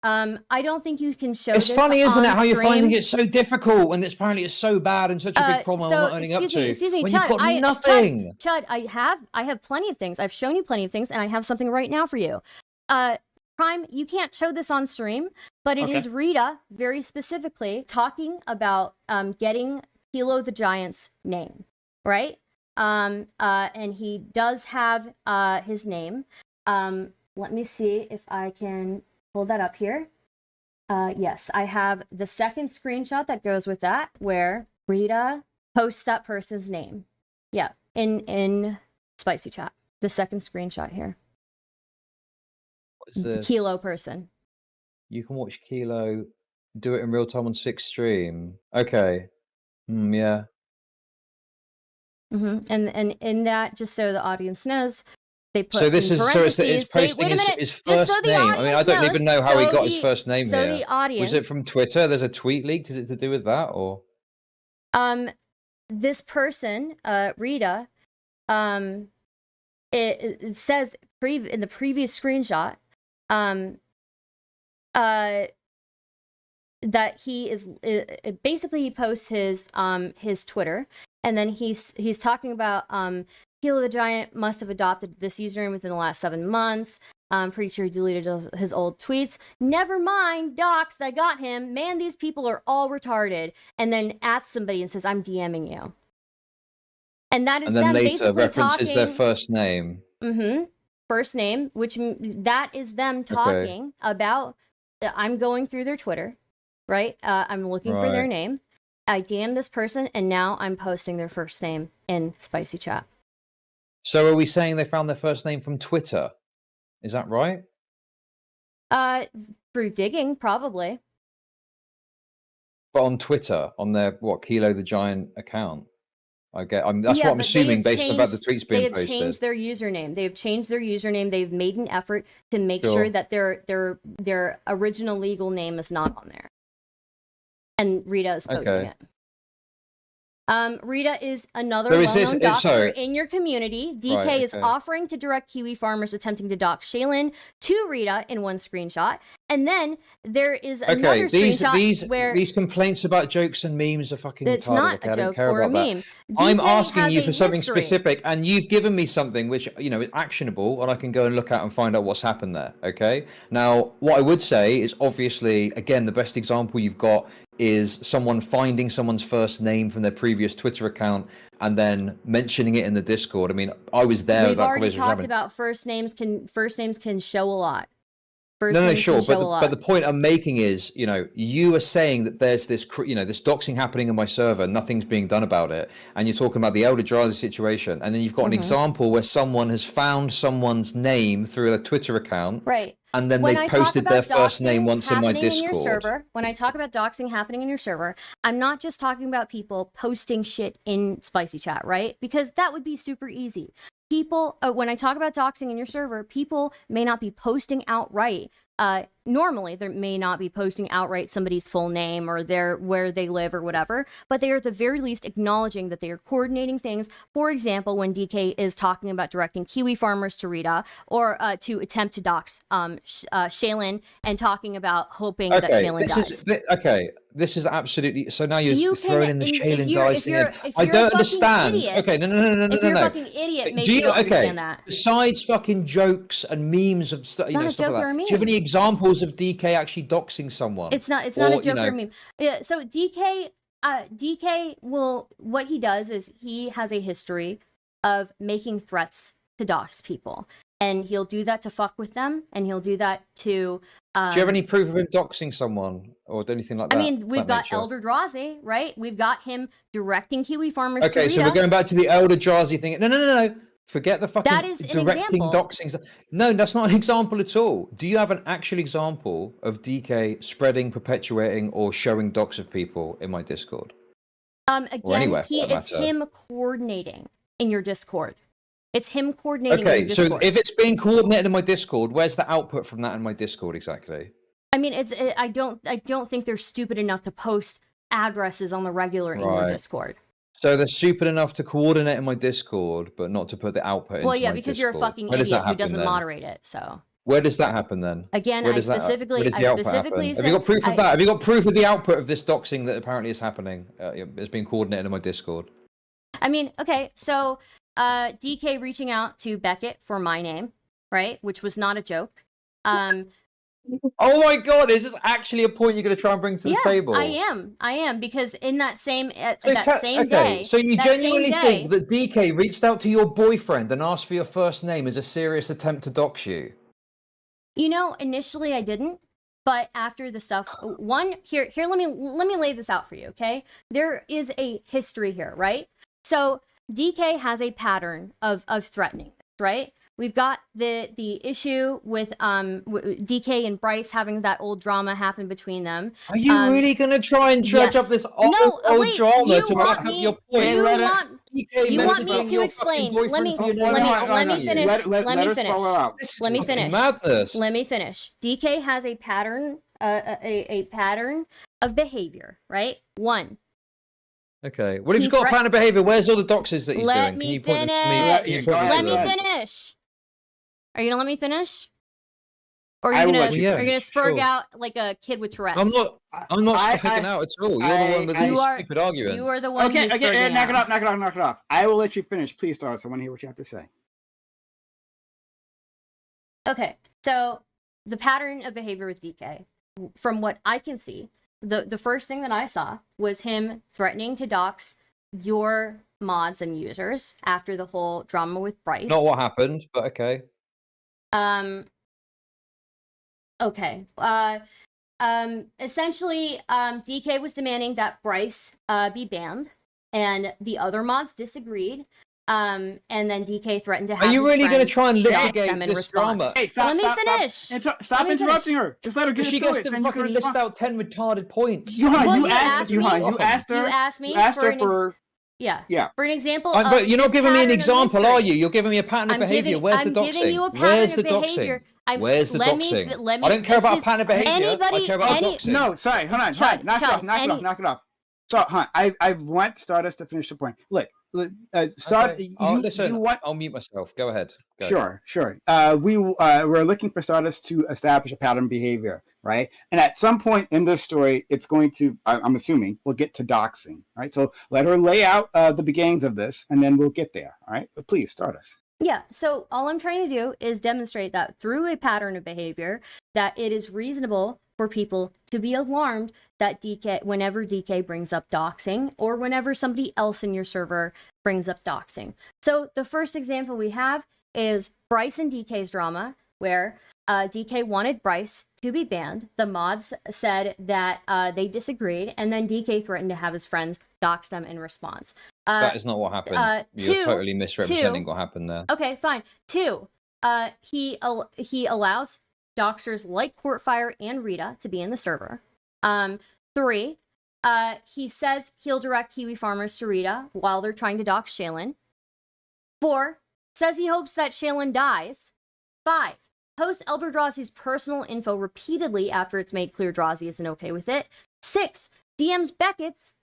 Speaker 1: I don't think you can show.
Speaker 2: It's
Speaker 1: this
Speaker 2: funny, isn't it? How you're
Speaker 1: stream.
Speaker 2: finding it so difficult when it's apparently it's so bad and such a big problem. I'm not owning up to.
Speaker 1: Excuse me,
Speaker 2: when
Speaker 1: Chud,
Speaker 2: you've got nothing.
Speaker 1: Chud, I have plenty of things. I've shown you plenty of things, and I have something right now for you. Prime, you can't show this on stream, but it is Rita very specifically talking about getting Kilo the Giant's name, right? And he does have his name. Let me see if I can pull that up here. Yes, I have the second screenshot that goes with that, where Rita posts that person's name. Yeah, in Spicy Chat. The second screenshot here. Kilo person.
Speaker 2: You can watch Kilo do it in real time on 6 stream. Okay. Yeah.
Speaker 1: And in that, just so the audience knows, they put
Speaker 2: so this
Speaker 1: in
Speaker 2: is
Speaker 1: parentheses.
Speaker 2: it's posting his first
Speaker 1: so
Speaker 2: name. I mean, I don't even know how he got his first name
Speaker 1: so
Speaker 2: here.
Speaker 1: The audience,
Speaker 2: was it from Twitter? There's a tweet leaked. Is it to do with that or?
Speaker 1: This person, Rita, it says in the previous screenshot, that he is basically he posts his Twitter, and then he's talking about Kilo the Giant must have adopted this username within the last 7 months. I'm pretty sure he deleted his old tweets. Never mind, Dox, I got him. Man, these people are all retarded. And then at somebody and says, "I'm DMing you." And that is
Speaker 2: and then
Speaker 1: them
Speaker 2: later
Speaker 1: basically
Speaker 2: references
Speaker 1: talking,
Speaker 2: their first name.
Speaker 1: First name, which that is them talking about. I'm going through their Twitter, right? I'm looking for their name. I DM this person, and now I'm posting their first name in Spicy Chat.
Speaker 2: So are we saying they found their first name from Twitter? Is that right?
Speaker 1: Through digging, probably.
Speaker 2: But on Twitter, on their Kilo the Giant account. That's what I'm assuming based on the tweets being posted.
Speaker 1: They have changed their username. They have changed their username. They've made an effort to make sure that their original legal name is not on there. And Rita is posting it. Rita is another well-known doxer in your community. DK is offering to direct Kiwi farmers attempting to dox Shaylin to Rita in one screenshot. And then there is another screenshot where...
Speaker 2: These complaints about jokes and memes are fucking retarded.
Speaker 1: It's not a joke or a meme.
Speaker 2: I'm asking you for something specific, and you've given me something which, is actionable, and I can go and look at and find out what's happened there, okay? Now, what I would say is, obviously, again, the best example you've got is someone finding someone's first name from their previous Twitter account and then mentioning it in the Discord. I mean, I was there.
Speaker 1: We've already talked about first names can show a lot.
Speaker 2: No, sure, but the point I'm making is, you are saying that there's this, this doxing happening in my server, nothing's being done about it, and you're talking about the Eldrazi situation, and then you've got an example where someone has found someone's name through a Twitter account,
Speaker 1: right?
Speaker 2: And then they've posted their first name once in my Discord.
Speaker 1: When I talk about doxing happening in your server, I'm not just talking about people posting shit in Spicy Chat, right? Because that would be super easy. People, when I talk about doxing in your server, people may not be posting outright normally they may not be posting outright somebody's full name or where they live or whatever, but they are at the very least acknowledging that they are coordinating things. For example, when DK is talking about directing Kiwi farmers to Rita, or to attempt to dox Shaylin, and talking about hoping that Shaylin dies.
Speaker 2: This is absolutely, so now you're throwing in the Shaylin dies thing.
Speaker 1: I
Speaker 2: don't understand.
Speaker 1: Idiot,
Speaker 2: okay, no.
Speaker 1: If you're a fucking idiot, maybe you'll understand that.
Speaker 2: Besides fucking jokes and memes of stuff, stuff like that, do you have any examples of DK actually doxing someone?
Speaker 1: It's not a joke or a meme. Yeah, so DK will, what he does is he has a history of making threats to dox people. And he'll do that to fuck with them, and he'll do that to...
Speaker 2: do you have any proof of him doxing someone, or anything like that?
Speaker 1: I mean, we've got LDRDRAZI, right? We've got him directing Kiwi farmers to
Speaker 2: Okay,
Speaker 1: Rita.
Speaker 2: so we're going back to the LDRDRAZI thing. No. Forget the fucking directing doxing. No, that's not an example at all. Do you have an actual example of DK spreading, perpetuating, or showing dox of people in my Discord?
Speaker 1: Again, it's him coordinating in your Discord. It's him coordinating in your Discord.
Speaker 2: So if it's being coordinated in my Discord, where's the output from that in my Discord exactly?
Speaker 1: I mean, I don't think they're stupid enough to post addresses on the regular in your Discord.
Speaker 2: So they're stupid enough to coordinate in my Discord, but not to put the output into my Discord.
Speaker 1: Well, yeah, because you're a fucking idiot who doesn't moderate it, so...
Speaker 2: Where does that happen then?
Speaker 1: Again, I specifically said...
Speaker 2: Have you got proof of that? Have you got proof of the output of this doxing that apparently is happening? It's being coordinated in my Discord.
Speaker 1: I mean, okay, so DK reaching out to Beckett for my name, right? Which was not a joke.
Speaker 2: Oh my god, is this actually a point you're going to try and bring to the table?
Speaker 1: I am, because in that same day...
Speaker 2: So you genuinely think that DK reached out to your boyfriend and asked for your first name as a serious attempt to dox you?
Speaker 1: You know, initially I didn't, but after the stuff... Here, let me lay this out for you, okay? There is a history here, right? So DK has a pattern of threatening, right? We've got the issue with DK and Bryce having that old drama happen between them.
Speaker 2: Are you really going to try and dredge up this old drama to back up your point?
Speaker 1: You want me to explain? Let me finish. Let me finish.
Speaker 2: Madness.
Speaker 1: Let me finish. DK has a pattern, a pattern of behavior, right? One.
Speaker 2: Okay. What if you've got a pattern of behavior? Where's all the doxes that he's doing?
Speaker 1: Let me finish. Let me finish. Are you gonna let me finish? Or are you gonna spurg out like a kid with Tourette's?
Speaker 2: I'm not spurging out at all. You're the one with the stupid argument.
Speaker 1: You are the one who's
Speaker 3: Okay, knock it off. I will let you finish. Please, Stardust. I want to hear what you have to say.
Speaker 1: Okay, so the pattern of behavior with DK, from what I can see, the first thing that I saw was him threatening to dox your mods and users after the whole drama with Bryce.
Speaker 2: Not what happened, but okay.
Speaker 1: Okay. Essentially, DK was demanding that Bryce be banned, and the other mods disagreed. And then DK threatened to have.
Speaker 2: Are you really going to try and
Speaker 1: litigate this drama?
Speaker 3: Hey,
Speaker 1: let me finish.
Speaker 3: Stop interrupting her. Just let her get
Speaker 2: she gets to fucking list out 10 retarded points.
Speaker 3: You asked her for.
Speaker 1: Yeah. For an example,
Speaker 2: but you're not giving me an example, are you? You're giving me a pattern of behavior. Where's the doxing? Where's the doxing? Where's the doxing? I don't care about pattern of behavior. I care about doxing.
Speaker 3: No, sorry. Hold on. Knock it off. So, I want Stardust to finish the point. Look,
Speaker 2: listen, I'll mute myself. Go ahead.
Speaker 3: Sure. We're looking for Stardust to establish a pattern of behavior, right? And at some point in this story, it's going to, I'm assuming, we'll get to doxing, right? So let her lay out the beginnings of this, and then we'll get there, all right? But please, Stardust.
Speaker 1: Yeah, so all I'm trying to do is demonstrate that through a pattern of behavior, that it is reasonable for people to be alarmed that whenever DK brings up doxing, or whenever somebody else in your server brings up doxing. So the first example we have is Bryce and DK's drama, where DK wanted Bryce to be banned. The mods said that they disagreed, and then DK threatened to have his friends dox them in response.
Speaker 2: That is not what happened. You're totally misrepresenting what happened there.
Speaker 1: Okay, fine. 2, he allows doxers like Courtfire and Rita to be in the server. 3, he says he'll direct Kiwi farmers to Rita while they're trying to dox Shaylin. 4, says he hopes that Shaylin dies. 5, posts Eldrazi's personal info repeatedly after it's made clear Drazi isn't okay with it. 6, DMs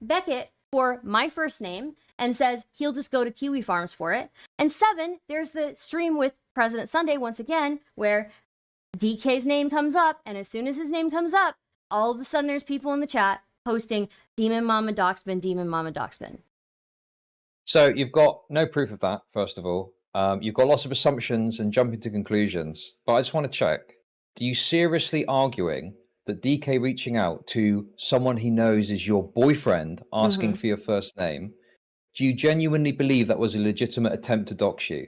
Speaker 1: Beckett for my first name and says he'll just go to Kiwi Farms for it. And 7, there's the stream with President Sunday once again, where DK's name comes up, and as soon as his name comes up, all of a sudden there's people in the chat posting Demon Mama Doxbin, Demon Mama Doxbin.
Speaker 2: So you've got no proof of that, first of all. You've got lots of assumptions and jumping to conclusions. But I just want to check. Do you seriously arguing that DK reaching out to someone he knows is your boyfriend asking for your first name, do you genuinely believe that was a legitimate attempt to dox you?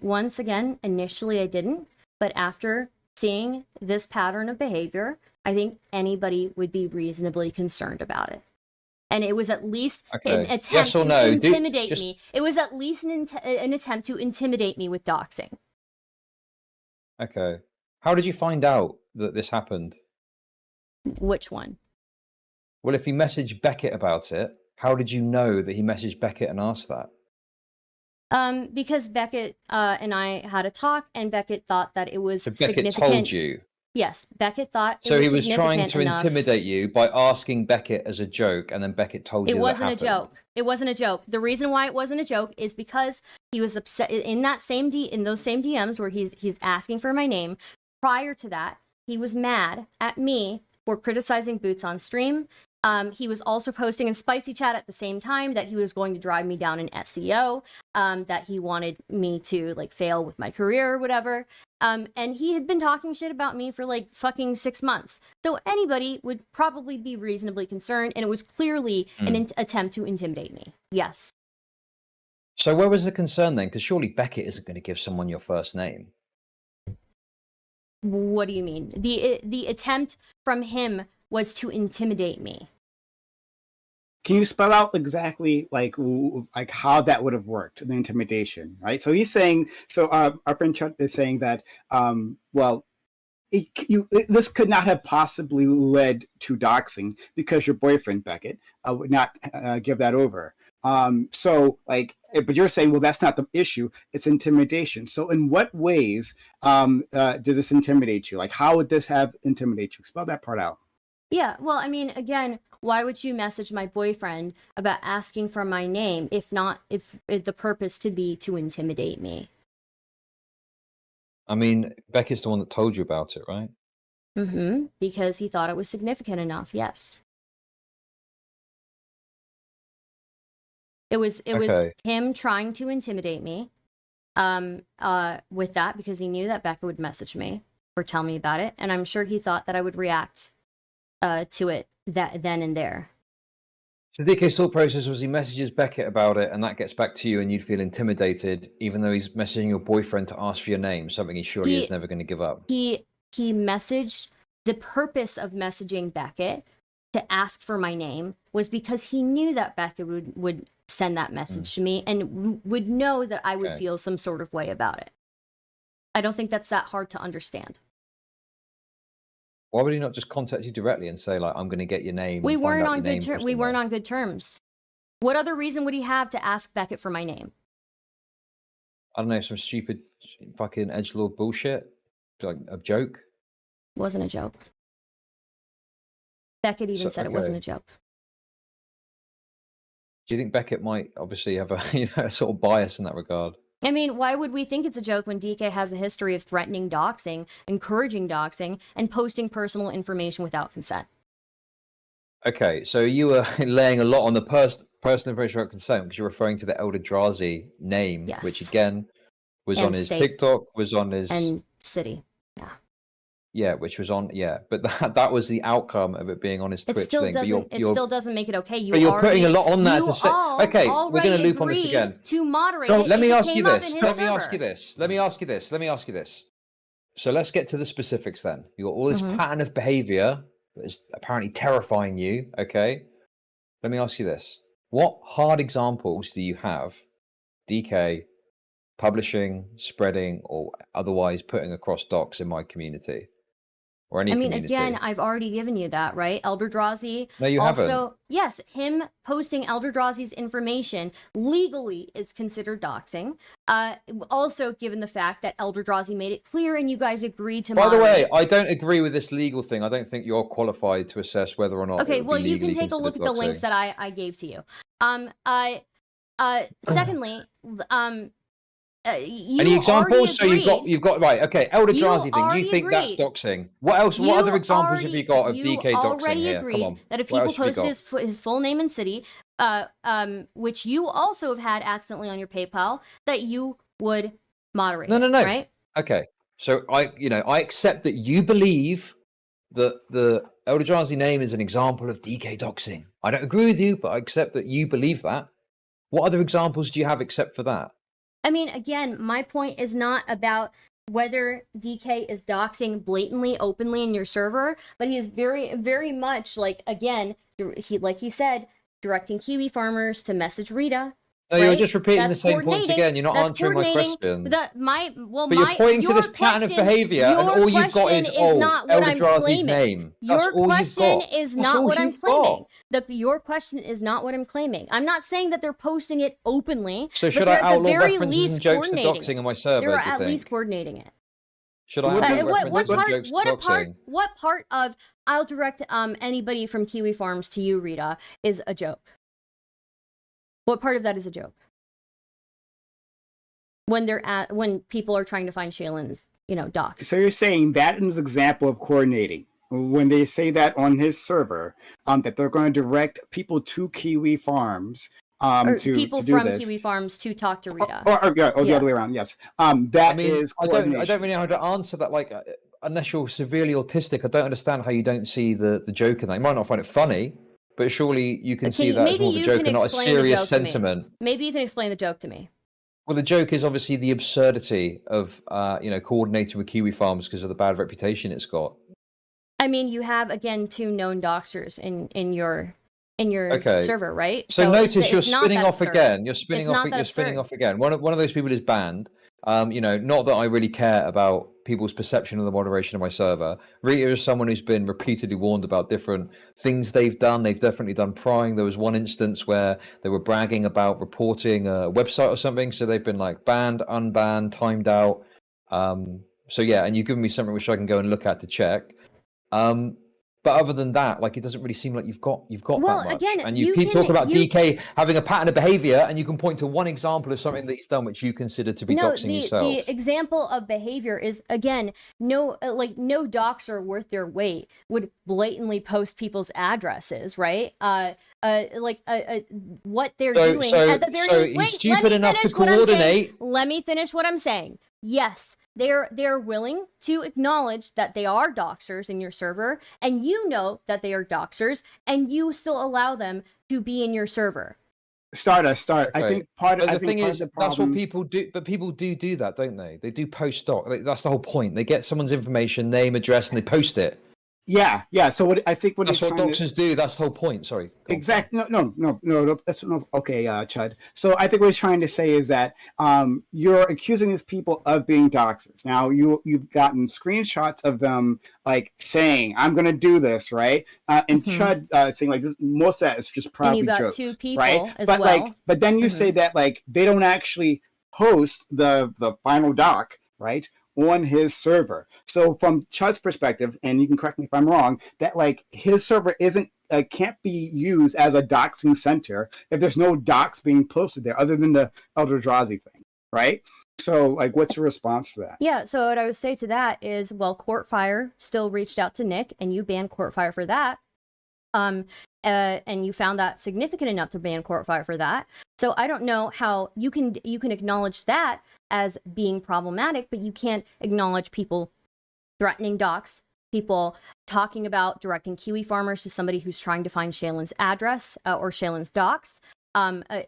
Speaker 1: Once again, initially I didn't, but after seeing this pattern of behavior, I think anybody would be reasonably concerned about it. And it was at least an attempt to intimidate me. It was at least an attempt to intimidate me with doxing.
Speaker 2: Okay. How did you find out that this happened?
Speaker 1: Which one?
Speaker 2: Well, if he messaged Beckett about it, how did you know that he messaged Beckett and asked that?
Speaker 1: Because Beckett and I had a talk, and Beckett thought that it was significant.
Speaker 2: Beckett told you?
Speaker 1: Yes, Beckett thought it was
Speaker 2: so he was
Speaker 1: significant
Speaker 2: trying to
Speaker 1: enough.
Speaker 2: intimidate you by asking Beckett as a joke, and then Beckett told you
Speaker 1: it wasn't a joke.
Speaker 2: happened.
Speaker 1: It wasn't a joke. The reason why it wasn't a joke is because he was upset in that same in those same DMs where he's asking for my name. Prior to that, he was mad at me for criticizing Boots on stream. He was also posting in Spicy Chat at the same time that he was going to drive me down in SEO, that he wanted me to like fail with my career or whatever. And he had been talking shit about me for like fucking 6 months. So anybody would probably be reasonably concerned, and it was clearly an attempt to intimidate me. Yes.
Speaker 2: So where was the concern then? Because surely Beckett isn't going to give someone your first name.
Speaker 1: What do you mean? The attempt from him was to intimidate me.
Speaker 3: Can you spell out exactly like how that would have worked, the intimidation, right? So he's saying, so our friend Chud is saying that, well, this could not have possibly led to doxing because your boyfriend, Beckett, would not give that over. So like, but you're saying, well, that's not the issue. It's intimidation. So in what ways does this intimidate you? Like, how would this have intimidate you? Spell that part out.
Speaker 1: Yeah, well, I mean, again, why would you message my boyfriend about asking for my name if the purpose to be to intimidate me?
Speaker 2: I mean, Beckett's the one that told you about it, right?
Speaker 1: Mm-hmm. Because he thought it was significant enough, yes. It was him trying to intimidate me with that, because he knew that Becca would message me or tell me about it, and I'm sure he thought that I would react to it then and there.
Speaker 2: So DK's thought process was he messages Beckett about it, and that gets back to you, and you'd feel intimidated, even though he's messaging your boyfriend to ask for your name, something he surely is never going to give up.
Speaker 1: He messaged, the purpose of messaging Beckett to ask for my name was because he knew that Beckett would send that message to me and would know that I would feel some sort of way about it. I don't think that's that hard to understand.
Speaker 2: Why would he not just contact you directly and say, like, I'm going to get your name?
Speaker 1: We weren't on good terms. We weren't on good terms. What other reason would he have to ask Beckett for my name?
Speaker 2: I don't know, some stupid fucking edgelord bullshit, like a joke.
Speaker 1: It wasn't a joke. Beckett even said it wasn't a joke.
Speaker 2: Do you think Beckett might obviously have a sort of bias in that regard?
Speaker 1: I mean, why would we think it's a joke when DK has a history of threatening doxing, encouraging doxing, and posting personal information without consent?
Speaker 2: Okay, so you were laying a lot on the personal information without consent because you're referring to the Eldrazi name, which again was on his TikTok, was on his...
Speaker 1: And city, yeah.
Speaker 2: Yeah, which was on, but that was the outcome of it being on his Twitch thing.
Speaker 1: It still doesn't make it okay.
Speaker 2: But you're putting a lot on that to say, okay, we're going to loop on this again.
Speaker 1: To moderate
Speaker 2: so let me ask you this. So let's get to the specifics then. You got all this pattern of behavior that is apparently terrifying you, okay? Let me ask you this. What hard examples do you have, DK, publishing, spreading, or otherwise putting across docs in my community? or any
Speaker 1: I mean,
Speaker 2: community.
Speaker 1: again, I've already given you that, right? Eldrazi.
Speaker 2: No, you haven't.
Speaker 1: Yes, him posting Eldrazi's information legally is considered doxing. Also, given the fact that Eldrazi made it clear and you guys agreed to
Speaker 2: By the
Speaker 1: moderate.
Speaker 2: way, I don't agree with this legal thing. I don't think you're qualified to assess whether or not.
Speaker 1: Okay,
Speaker 2: it would
Speaker 1: well,
Speaker 2: be
Speaker 1: you can
Speaker 2: legally
Speaker 1: take a look at the
Speaker 2: considered
Speaker 1: links
Speaker 2: doxing.
Speaker 1: that I gave to you. Secondly, you
Speaker 2: Any examples? So
Speaker 1: agreed.
Speaker 2: you've got right. Okay, Eldrazi thing. You think that's
Speaker 1: agreed.
Speaker 2: doxing? What else? What other examples have you got of DK
Speaker 1: You
Speaker 2: doxing
Speaker 1: already
Speaker 2: here?
Speaker 1: agreed
Speaker 2: Come on.
Speaker 1: that if
Speaker 2: What
Speaker 1: people
Speaker 2: else have you
Speaker 1: posted his full name and city, which you also have had accidentally on your PayPal, that you would moderate.
Speaker 2: No.
Speaker 1: Right?
Speaker 2: Okay, so I accept that you believe that the Eldrazi name is an example of DK doxing. I don't agree with you, but I accept that you believe that. What other examples do you have except for that?
Speaker 1: I mean, again, my point is not about whether DK is doxing blatantly, openly in your server, but he is very, very much he said, directing Kiwi farmers to message Rita.
Speaker 2: No,
Speaker 1: right?
Speaker 2: you're just repeating
Speaker 1: That's
Speaker 2: the same points again. You're not answering my question.
Speaker 1: But
Speaker 2: you're pointing to this pattern of behavior, and all you've got is Eldrazi's name.
Speaker 1: Your question is not what I'm claiming. Your question is not what I'm claiming. I'm not saying that they're posting it openly.
Speaker 2: So should I outlaw references and jokes to doxing on my server?
Speaker 1: They're at least coordinating it.
Speaker 2: Should I outlaw references and jokes to doxing?
Speaker 1: What part of I'll direct anybody from Kiwi Farms to you, Rita, is a joke? What part of that is a joke? When people are trying to find Shaylin's, docs.
Speaker 3: So you're saying that is an example of coordinating. When they say that on his server, that they're going to direct people to Kiwi Farms,
Speaker 1: or
Speaker 3: to
Speaker 1: people
Speaker 3: do
Speaker 1: from
Speaker 3: this.
Speaker 1: Kiwi Farms to talk to Rita.
Speaker 3: Or the other way around. Yes. That is coordination.
Speaker 2: I don't really know how to answer that. Like, unless you're severely autistic, I don't understand how you don't see the joke in that. You might not find it funny, but surely you can see that as more of a joke and not a serious sentiment.
Speaker 1: Maybe you can explain the joke to me.
Speaker 2: Well, the joke is obviously the absurdity of coordinating with Kiwi Farms because of the bad reputation it's got.
Speaker 1: I mean, you have again 2 known doxers in your server, right?
Speaker 2: So notice you're spinning off
Speaker 1: absurd.
Speaker 2: again. You're spinning off again. One of those people is banned. Not that I really care about people's perception of the moderation of my server. Rita is someone who's been repeatedly warned about different things they've done. They've definitely done prying. There was one instance where they were bragging about reporting a website or something. So they've been like banned, unbanned, timed out. So yeah, and you've given me something which I can go and look at to check. But other than that, like, it doesn't really seem like you've got that much.
Speaker 1: Again,
Speaker 2: and you keep talking about DK having a pattern of behavior, and you can point to one example of something that he's done which you consider to be doxing yourself.
Speaker 1: The example of behavior is, again, no doxer worth their weight would blatantly post people's addresses, right? What they're doing at the very least.
Speaker 2: He's stupid enough to coordinate.
Speaker 1: Let me finish what I'm saying. Yes. They're willing to acknowledge that they are doxers in your server, and you know that they are doxers, and you still allow them to be in your server.
Speaker 3: Stardust. Okay. I think part of
Speaker 2: the thing is
Speaker 3: the problem...
Speaker 2: that's what people do. But people do that, don't they? They do post doc. That's the whole point. They get someone's information, name, address, and they post it.
Speaker 3: Yeah. So that's what
Speaker 2: doxers do. That's the whole point. Sorry.
Speaker 3: Exactly. No. That's not okay, Chud. So I think what he's trying to say is that you're accusing these people of being doxers. Now you've gotten screenshots of them like saying, "I'm going to do this," right? And Chud saying like this. Most of that is just probably
Speaker 1: and you've got
Speaker 3: jokes,
Speaker 1: 2 people
Speaker 3: right?
Speaker 1: as
Speaker 3: but
Speaker 1: well.
Speaker 3: But then you say that like they don't actually post the final doc, right, on his server. So from Chud's perspective, and you can correct me if I'm wrong, that like his server can't be used as a doxing center if there's no docs being posted there other than the Eldrazi thing, right? So like, what's your response to that?
Speaker 1: Yeah, so what I would say to that is, well, Courtfire still reached out to Nick, and you banned Courtfire for that. And you found that significant enough to ban Courtfire for that. So I don't know how you can acknowledge that as being problematic, but you can't acknowledge people threatening docs, people talking about directing Kiwi farmers to somebody who's trying to find Shaylin's address or Shaylin's docs.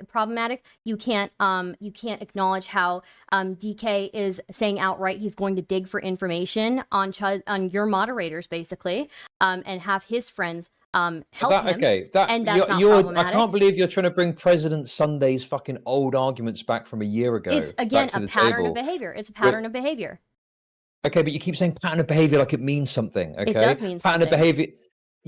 Speaker 1: Problematic. You can't acknowledge how DK is saying outright he's going to dig for information on your moderators, basically, and have his friends help him.
Speaker 2: Okay,
Speaker 1: and that's not problematic.
Speaker 2: I can't believe you're trying to bring President Sunday's fucking old arguments back from a year ago.
Speaker 1: It's again a pattern of behavior. It's a pattern of behavior.
Speaker 2: Okay, but you keep saying pattern of behavior like it means something. Okay,
Speaker 1: It does mean
Speaker 2: pattern of
Speaker 1: something.
Speaker 2: behavior.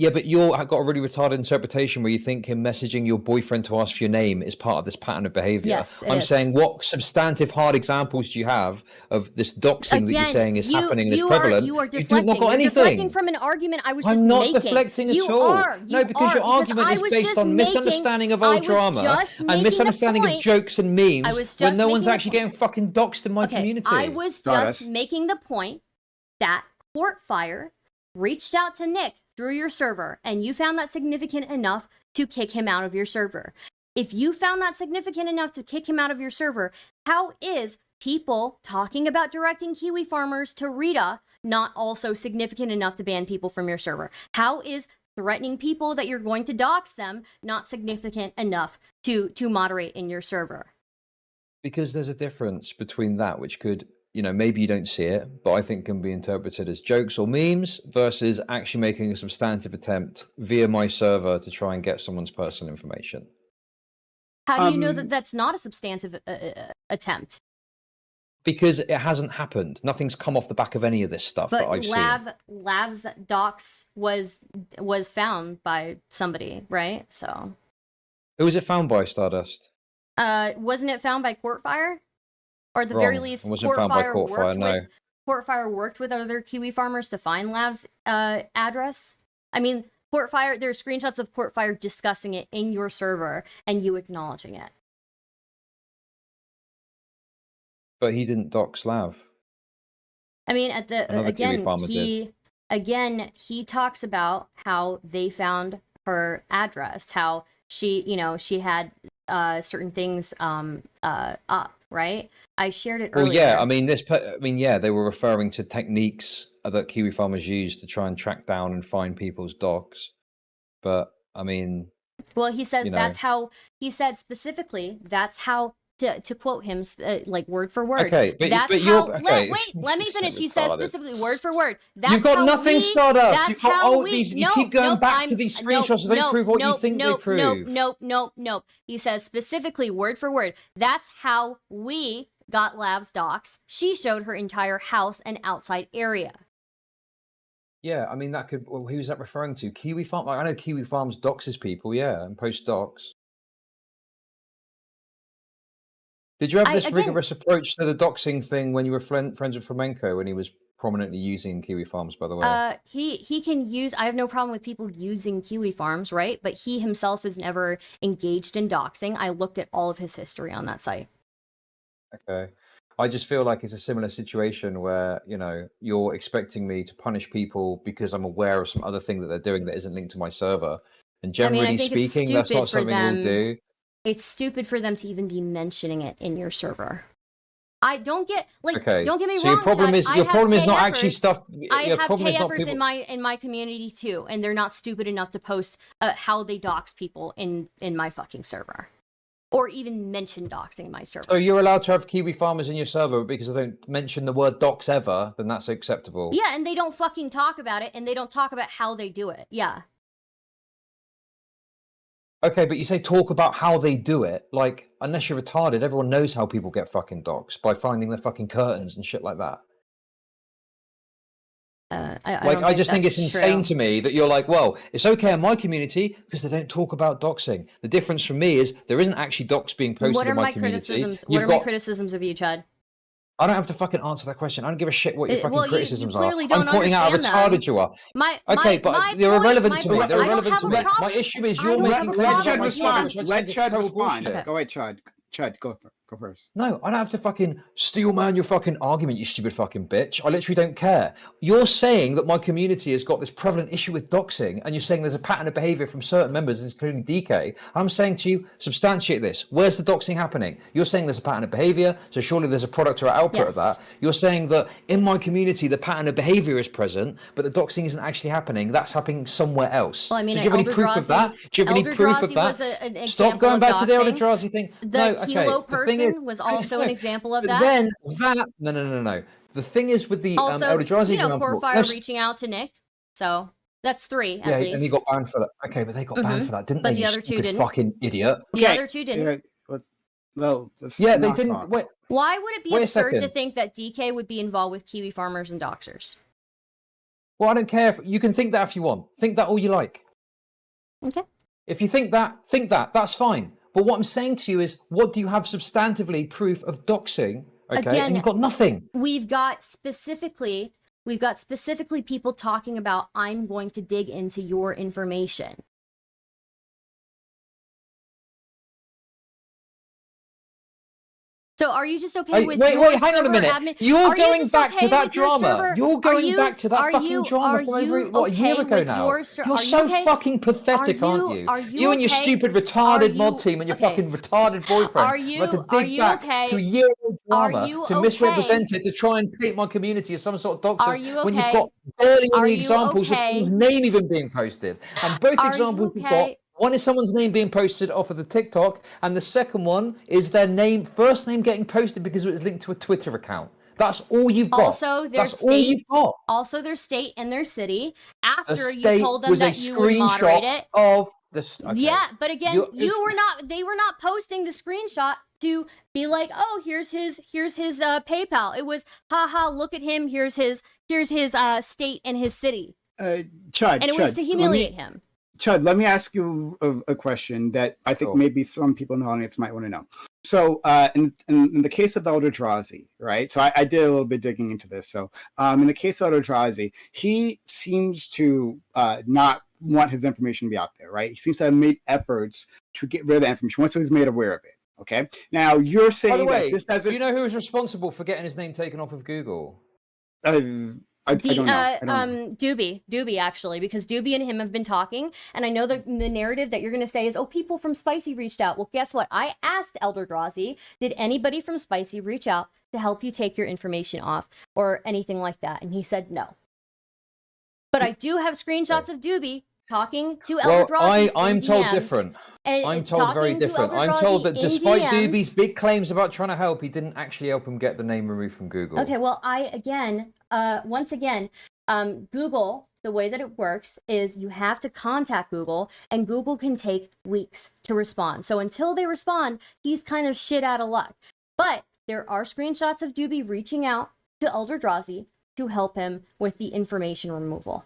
Speaker 2: Yeah, but you've got a really retarded interpretation where you think him messaging your boyfriend to ask for your name is part of this pattern of behavior.
Speaker 1: Yes, it
Speaker 2: I'm
Speaker 1: is.
Speaker 2: saying, what substantive hard examples do you have of this doxing that you're saying is happening and is
Speaker 1: you
Speaker 2: prevalent?
Speaker 1: You are deflecting.
Speaker 2: Not got
Speaker 1: You're
Speaker 2: anything.
Speaker 1: deflecting from an argument I was just
Speaker 2: I'm not
Speaker 1: making.
Speaker 2: deflecting
Speaker 1: you
Speaker 2: at all.
Speaker 1: Are,
Speaker 2: no, because your argument is based on misunderstanding of old drama and misunderstanding of jokes and memes when no one's actually getting fucking doxed in my community.
Speaker 1: I was just making the point that Courtfire reached out to Nick through your server and you found that significant enough to kick him out of your server. If you found that significant enough to kick him out of your server, how is people talking about directing Kiwi farmers to Rita not also significant enough to ban people from your server? How is threatening people that you're going to dox them not significant enough to moderate in your server?
Speaker 2: Because there's a difference between that, which could, you know, maybe you don't see it, but I think can be interpreted as jokes or memes versus actually making a substantive attempt via my server to try and get someone's personal information.
Speaker 1: How do you know that that's not a substantive attempt?
Speaker 2: Because it hasn't happened. Nothing's come off the back of any of this stuff that I've seen.
Speaker 1: LAV's dox was found by somebody, right? So.
Speaker 2: Who was it found by, Stardust?
Speaker 1: Wasn't it found by Courtfire? Or at the
Speaker 2: Wrong.
Speaker 1: very least,
Speaker 2: It wasn't found by
Speaker 1: Courtfire worked with other Kiwi farmers to find LAV's address. I mean, Courtfire, there are screenshots of Courtfire discussing it in your server and you acknowledging it.
Speaker 2: But he didn't dox Lav.
Speaker 1: I mean, at the he talks about how they found her address, how she had certain things up, right? I shared it earlier.
Speaker 2: Well, yeah, they were referring to techniques that Kiwi farmers use to try and track down and find people's docs. But I mean,
Speaker 1: well, he says he said specifically that's how to quote him like word for word.
Speaker 2: Okay, but
Speaker 1: let me finish. He says specifically word for word. That's
Speaker 2: You've got nothing, Stardust. You've got all these. You keep going back to these screenshots that don't prove what you think they prove.
Speaker 1: Nope. He says specifically word for word. That's how we got Lav's docs. She showed her entire house and outside area.
Speaker 2: Yeah, I mean that could. Well, who was that referring to? Kiwi Farm. Like, I know Kiwi Farms doxes people, yeah, and post docs. Did you have this rigorous approach to the doxing thing when you were friends with Flamenco when he was prominently using Kiwi Farms, by the way?
Speaker 1: He can use. I have no problem with people using Kiwi Farms, right? But he himself is never engaged in doxing. I looked at all of his history on that site.
Speaker 2: Okay. I just feel like it's a similar situation where, you know, you're expecting me to punish people because I'm aware of some other thing that they're doing that isn't linked to my server. And generally speaking, that's not something we'll do.
Speaker 1: It's stupid for them to even be mentioning it in your server. I don't get don't get me wrong.
Speaker 2: Your problem is not actually stuff.
Speaker 1: I have KFers in my community too, and they're not stupid enough to post how they dox people in my fucking server, or even mention doxing in my server.
Speaker 2: So you're allowed to have Kiwi farmers in your server because they don't mention the word dox ever, then that's acceptable.
Speaker 1: Yeah, and they don't fucking talk about it, and they don't talk about how they do it. Yeah.
Speaker 2: Okay, but you say talk about how they do it. Like, unless you're retarded, everyone knows how people get fucking doxed by finding their fucking curtains and shit like that. I just think it's insane to me that you're like, well, it's okay in my community because they don't talk about doxing. The difference from me is there isn't actually docs being posted in my community.
Speaker 1: What are my criticisms of you, Chud?
Speaker 2: I don't have to fucking answer that question. I don't give a shit what your fucking criticisms are.
Speaker 1: I'm
Speaker 2: pointing out how retarded you are. But they're irrelevant to me. They're irrelevant to me. My issue is you're making
Speaker 3: Let Chud respond. Let Chud respond. Go ahead, Chud. Chud, go first.
Speaker 2: No, I don't have to fucking steel man your fucking argument, you stupid fucking bitch. I literally don't care. You're saying that my community has got this prevalent issue with doxing, and you're saying there's a pattern of behavior from certain members, including DK. I'm saying to you, substantiate this. Where's the doxing happening? You're saying there's a pattern of behavior, so surely there's a product or output of that. You're saying that in my community, the pattern of behavior is present, but the doxing isn't actually happening. That's happening somewhere else.
Speaker 1: Well, I mean,
Speaker 2: do you have any proof of that? Do you have any proof of that? Stop going back to the Eldrazi thing.
Speaker 1: The Kilo person was also an example of that.
Speaker 2: Then no. The thing is with the Eldrazi example,
Speaker 1: Courtfire reaching out to Nick. So that's 3 at least.
Speaker 2: And he got banned for that. Okay, but they got banned for that, didn't they?
Speaker 1: But the other two didn't.
Speaker 2: Fucking idiot.
Speaker 1: The other two didn't.
Speaker 3: Let's
Speaker 2: they didn't. Wait,
Speaker 1: Why would it be
Speaker 2: Wait a
Speaker 1: absurd to
Speaker 2: second.
Speaker 1: think that DK would be involved with Kiwi farmers and doxers?
Speaker 2: Well, I don't care. You can think that if you want. Think that all you like.
Speaker 1: Okay.
Speaker 2: If you think that, that's fine. But what I'm saying to you is, what do you have substantively proof of doxing? Okay,
Speaker 1: Again,
Speaker 2: and you've got nothing.
Speaker 1: We've got specifically people talking about, I'm going to dig into your information. So are you just okay with
Speaker 2: wait,
Speaker 1: your
Speaker 2: hang on a
Speaker 1: server
Speaker 2: minute.
Speaker 1: admin?
Speaker 2: You're
Speaker 1: Are you
Speaker 2: going
Speaker 1: just
Speaker 2: back
Speaker 1: okay
Speaker 2: to that
Speaker 1: with your
Speaker 2: drama.
Speaker 1: server?
Speaker 2: You're going back to that
Speaker 1: are
Speaker 2: fucking
Speaker 1: you-
Speaker 2: drama
Speaker 1: are
Speaker 2: from over
Speaker 1: you
Speaker 2: what, a year
Speaker 1: okay
Speaker 2: ago
Speaker 1: with
Speaker 2: now.
Speaker 1: your
Speaker 2: You're
Speaker 1: are you
Speaker 2: so
Speaker 1: okay?
Speaker 2: fucking pathetic, aren't you?
Speaker 1: Are you
Speaker 2: You and your
Speaker 1: okay?
Speaker 2: stupid retarded mod
Speaker 1: you-
Speaker 2: team and your
Speaker 1: okay.
Speaker 2: fucking retarded boyfriend.
Speaker 1: Are you-
Speaker 2: about to
Speaker 1: are
Speaker 2: dig
Speaker 1: you
Speaker 2: back
Speaker 1: okay?
Speaker 2: to a year-old
Speaker 1: Are
Speaker 2: drama
Speaker 1: you
Speaker 2: to
Speaker 1: okay?
Speaker 2: misrepresent it, to try and paint my community as some sort of doxer
Speaker 1: Are you
Speaker 2: when you've
Speaker 1: okay?
Speaker 2: got barely
Speaker 1: Are
Speaker 2: any
Speaker 1: you
Speaker 2: examples of
Speaker 1: okay?
Speaker 2: someone's name even being posted. And both
Speaker 1: Are you
Speaker 2: examples you've got,
Speaker 1: okay?
Speaker 2: one is someone's name being posted off of the TikTok, and the second one is their first name getting posted because it was linked to a Twitter account. That's all you've got.
Speaker 1: Also, their
Speaker 2: That's all you've got.
Speaker 1: Also, their state and their city. After
Speaker 2: The
Speaker 1: you
Speaker 2: state
Speaker 1: told them
Speaker 2: was
Speaker 1: that
Speaker 2: a
Speaker 1: you would moderate
Speaker 2: screenshot
Speaker 1: it.
Speaker 2: of the. Okay.
Speaker 1: Yeah, but again,
Speaker 2: It's-
Speaker 1: they were not posting the screenshot to be like, oh, here's his PayPal. It was, haha, look at him. Here's his state and his city.
Speaker 3: Chud,
Speaker 1: And it was to humiliate him.
Speaker 3: Chud, let me ask you a question that I think
Speaker 2: Sure.
Speaker 3: maybe some people in the audience might want to know. So, in the case of Eldrazi, right? So I did a little bit digging into this. So, in the case of Eldrazi, he seems to not want his information to be out there, right? He seems to have made efforts to get rid of the information once he's made aware of it. Okay. Now you're saying
Speaker 2: By the way,
Speaker 3: that this doesn't.
Speaker 2: do you know who was responsible for getting his name taken off of Google?
Speaker 3: I don't know. I don't know.
Speaker 1: Doobie actually, because Doobie and him have been talking, and I know the narrative that you're going to say is, oh, people from Spicy reached out. Well, guess what? I asked Eldrazi, did anybody from Spicy reach out to help you take your information off or anything like that? And he said no. But I do have screenshots of Doobie talking to Eldrazi.
Speaker 2: I'm told different. I'm told very different. I'm told that despite Doobie's big claims about trying to help, he didn't actually help him get the name removed from Google.
Speaker 1: Okay, well, once again, Google, the way that it works is you have to contact Google, and Google can take weeks to respond. So until they respond, he's kind of shit out of luck. But there are screenshots of Doobie reaching out to Eldrazi to help him with the information removal.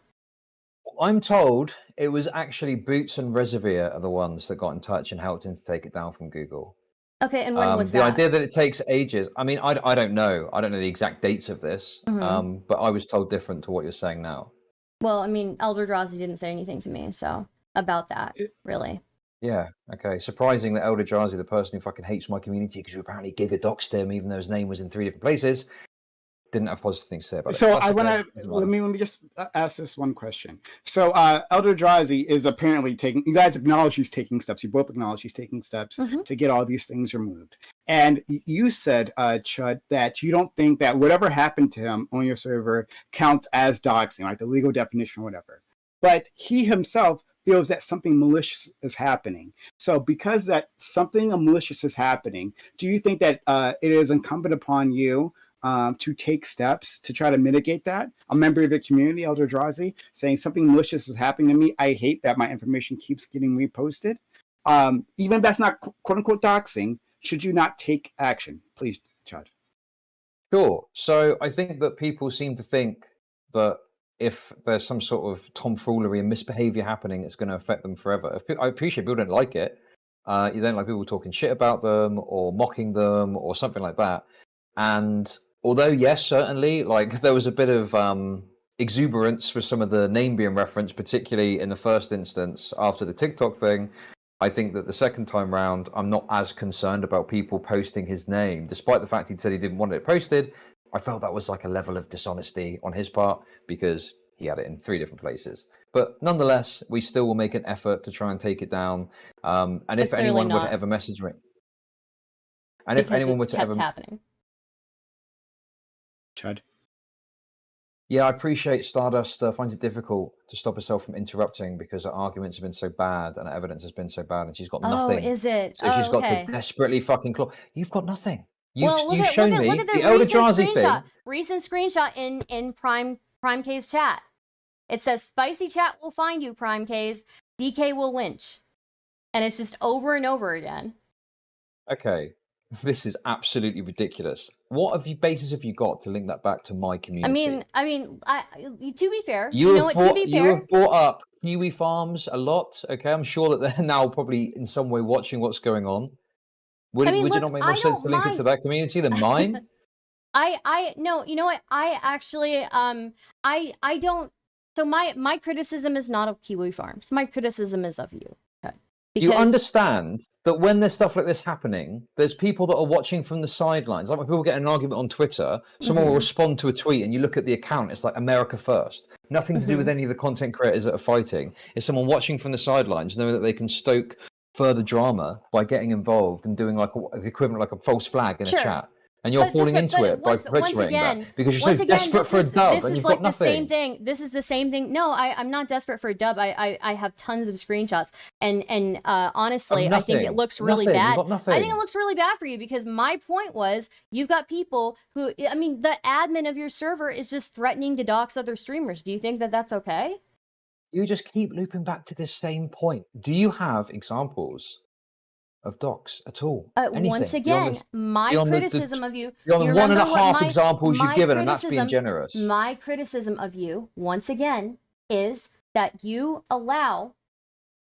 Speaker 2: I'm told it was actually Boots and Reservoir are the ones that got in touch and helped him to take it down from Google.
Speaker 1: Okay, and when was
Speaker 2: the
Speaker 1: that?
Speaker 2: idea that it takes ages. I mean, I don't know. I don't know the exact dates of this, but I was told different to what you're saying now.
Speaker 1: Well, I mean, Eldrazi didn't say anything to me, so about that, really.
Speaker 2: Yeah, okay. Surprising that Eldrazi, the person who fucking hates my community because we apparently giga-doxed him, even though his name was in 3 different places, didn't have positive things to say about it.
Speaker 3: So I want to let me just ask this one question. So Eldrazi is apparently taking. You guys acknowledge he's taking steps. You both acknowledge he's taking steps to get all these things removed. And you said, Chud, that you don't think that whatever happened to him on your server counts as doxing, like the legal definition or whatever. But he himself feels that something malicious is happening. So because that something malicious is happening, do you think that it is incumbent upon you to take steps to try to mitigate that? A member of the community, Eldrazi, saying something malicious is happening to me. I hate that my information keeps getting reposted. Even if that's not quote unquote doxing, should you not take action? Please, Chud.
Speaker 2: Sure. So I think that people seem to think that if there's some sort of tomfoolery and misbehavior happening, it's going to affect them forever. I appreciate people don't like it. You don't like people talking shit about them or mocking them or something like that. And although, yes, certainly, like there was a bit of exuberance with some of the name being referenced, particularly in the first instance after the TikTok thing, I think that the second time round, I'm not as concerned about people posting his name. Despite the fact he said he didn't want it posted, I felt that was like a level of dishonesty on his part because he had it in 3 different places. But nonetheless, we still will make an effort to try and take it down. And if anyone would ever message me, and if anyone were to ever
Speaker 1: happening.
Speaker 3: Chud.
Speaker 2: Yeah, I appreciate Stardust finds it difficult to stop herself from interrupting because her arguments have been so bad and her evidence has been so bad, and she's got nothing.
Speaker 1: Oh, is it?
Speaker 2: So she's got to desperately fucking claw. You've got nothing. You've shown me
Speaker 1: look at
Speaker 2: the Eldrazi thing.
Speaker 1: Recent screenshot in Prime K's chat. It says, "Spicy chat will find you, Prime K's. DK will lynch," and it's just over and over again.
Speaker 2: Okay, This is absolutely ridiculous. What basis have you got to link that back to my community?
Speaker 1: I mean, to be fair,
Speaker 2: You
Speaker 1: know what? To be fair,
Speaker 2: have brought up Kiwi farms a lot. Okay, I'm sure that they're now probably in some way watching what's going on. Would it not make more sense to link it to that community than mine?
Speaker 1: No, you know what? I actually, I don't. So my criticism is not of Kiwi farms. My criticism is of you. Okay. Because
Speaker 2: you understand that when there's stuff like this happening, there's people that are watching from the sidelines. Like when people get in an argument on Twitter, someone will respond to a tweet and you look at the account, it's like America first. Nothing to do with any of the content creators that are fighting. It's someone watching from the sidelines, knowing that they can stoke further drama by getting involved and doing like the equivalent like a false flag in a chat. And you're falling into it by perpetuating that because you're so desperate for a dub and you've got nothing.
Speaker 1: Same thing. This is the same thing. No, I'm not desperate for a dub. I have tons of screenshots, and honestly, I think it looks really bad. I think it looks really bad for you because my point was you've got people who, I mean, the admin of your server is just threatening to dox other streamers. Do you think that that's okay?
Speaker 2: You just keep looping back to this same point. Do you have examples of docs at all?
Speaker 1: Once again, my criticism of you.
Speaker 2: Beyond the 1.5 examples you've given, and that's being generous.
Speaker 1: My criticism of you, once again, is that you allow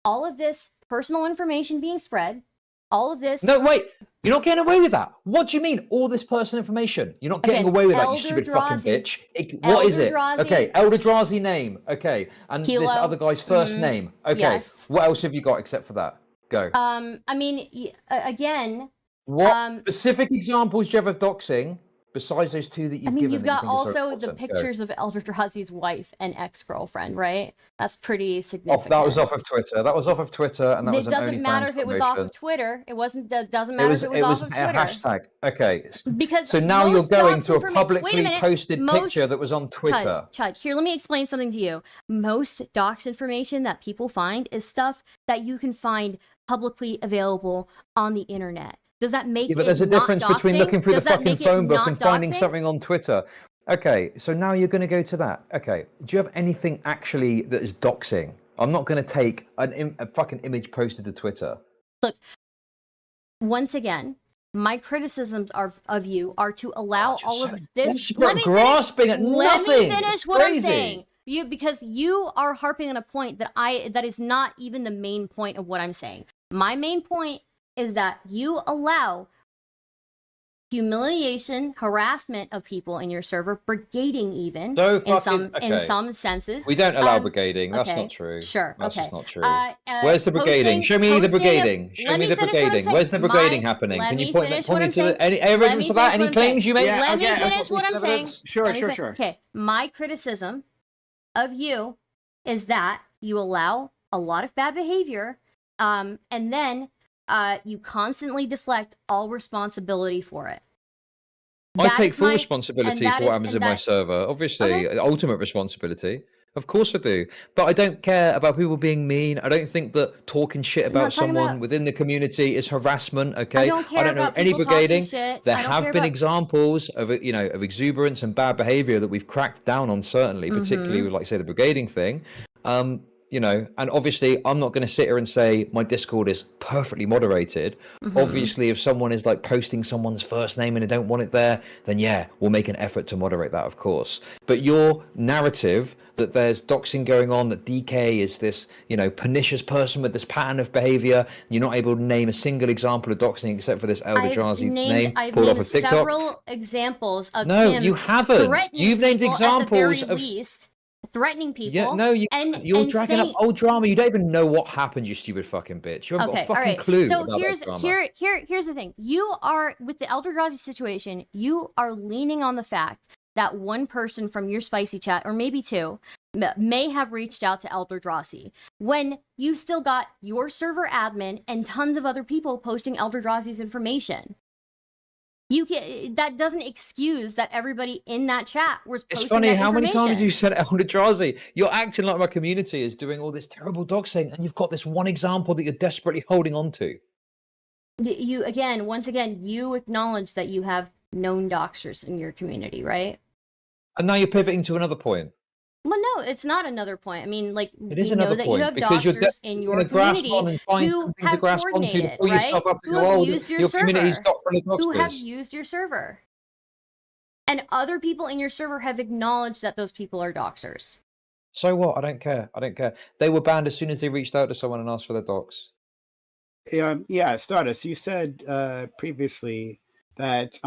Speaker 1: all of this personal information being spread. All of this.
Speaker 2: No, wait. You're not getting away with that. What do you mean, all this personal information? You're not getting away with that, you stupid fucking bitch. What is it? Okay, LDOXing name. Okay, and this other guy's first name. Okay,
Speaker 1: yes.
Speaker 2: What else have you got except for that? Go.
Speaker 1: I mean, again.
Speaker 2: What specific examples do you have of doxing besides those two that you've given?
Speaker 1: You've got also the pictures of LDOXing's wife and ex-girlfriend, right? That's pretty significant.
Speaker 2: That was off of Twitter. That was off of Twitter, and that was an OnlyFans
Speaker 1: doesn't matter if it was off of Twitter. It wasn't. Doesn't matter if it was off of Twitter.
Speaker 2: It was a hashtag. Okay.
Speaker 1: Because
Speaker 2: so now you're going to a publicly posted picture that was on Twitter.
Speaker 1: Chud, here, let me explain something to you. Most dox information that people find is stuff that you can find publicly available on the internet. Does that make it
Speaker 2: but there's a difference between looking through the fucking phone book and finding
Speaker 1: doxing?
Speaker 2: Something on Twitter. Okay, so now you're going to go to that. Okay, do you have anything actually that is doxing? I'm not going to take a fucking image posted to Twitter.
Speaker 1: Look, once again, my criticisms of you are to allow all of this.
Speaker 2: Let me
Speaker 1: finish what I'm saying. Because you are harping on a point that is not even the main point of what I'm saying. My main point is that you allow humiliation, harassment of people in your server, brigading even in some senses.
Speaker 2: We don't allow brigading. That's not true.
Speaker 1: Sure.
Speaker 2: That's
Speaker 1: just
Speaker 2: not true. Where's the brigading? Show me the brigading. Show me the brigading. Where's the brigading happening? Can you point me to any evidence of that? Any claims you make?
Speaker 1: Let me finish what I'm saying.
Speaker 3: Sure.
Speaker 1: Okay. My criticism of you is that you allow a lot of bad behavior, and then you constantly deflect all responsibility for it.
Speaker 2: I take full responsibility for what happens in my server. Obviously, ultimate responsibility. Of course I do. But I don't care about people being mean. I don't think that talking shit about someone within the community is harassment, okay? I don't know any brigading. There have been examples of, of exuberance and bad behavior that we've cracked down on, certainly, particularly with, like, say, the brigading thing. And obviously I'm not going to sit here and say my Discord is perfectly moderated. Obviously, if someone is like posting someone's first name and they don't want it there, then yeah, we'll make an effort to moderate that, of course. But your narrative that there's doxing going on, that DK is this, pernicious person with this pattern of behavior, you're not able to name a single example of doxing except for this LDOXing name pulled off of TikTok.
Speaker 1: Several examples of
Speaker 2: no,
Speaker 1: him
Speaker 2: you haven't. You've named examples
Speaker 1: of threatening people.
Speaker 2: Yeah, no, you're dragging up old drama. You don't even know what happened, you stupid fucking bitch. You haven't got a fucking clue about that drama.
Speaker 1: Here's the thing. You are, with the LDOXing situation, you are leaning on the fact that one person from your spicy chat, or maybe two, may have reached out to LDOXing when you've still got your server admin and tons of other people posting LDOXing's information. That doesn't excuse that everybody in that chat was posting.
Speaker 2: It's funny, how many times you said LDOXing? You're acting like my community is doing all this terrible doxing, and you've got this one example that you're desperately holding on to.
Speaker 1: Once again, you acknowledge that you have known doxers in your community, right?
Speaker 2: And now you're pivoting to another point.
Speaker 1: Well, no, it's not another point. I mean, like,
Speaker 2: It is
Speaker 1: we know
Speaker 2: another
Speaker 1: that you
Speaker 2: point
Speaker 1: have
Speaker 2: because you're
Speaker 1: doxers in your
Speaker 2: gonna grasp
Speaker 1: community
Speaker 2: on and find
Speaker 1: who
Speaker 2: something to
Speaker 1: have
Speaker 2: grasp onto to
Speaker 1: coordinated,
Speaker 2: pull yourself
Speaker 1: right?
Speaker 2: up to
Speaker 1: Who
Speaker 2: go,
Speaker 1: have
Speaker 2: "Oh,
Speaker 1: used your
Speaker 2: your community's
Speaker 1: server,
Speaker 2: got
Speaker 1: who have
Speaker 2: doxers."
Speaker 1: used your server. And other people in your server have acknowledged that those people are doxers.
Speaker 2: So what? I don't care. I don't care. They were banned as soon as they reached out to someone and asked for their docs.
Speaker 3: Yeah, Stardust, you said previously that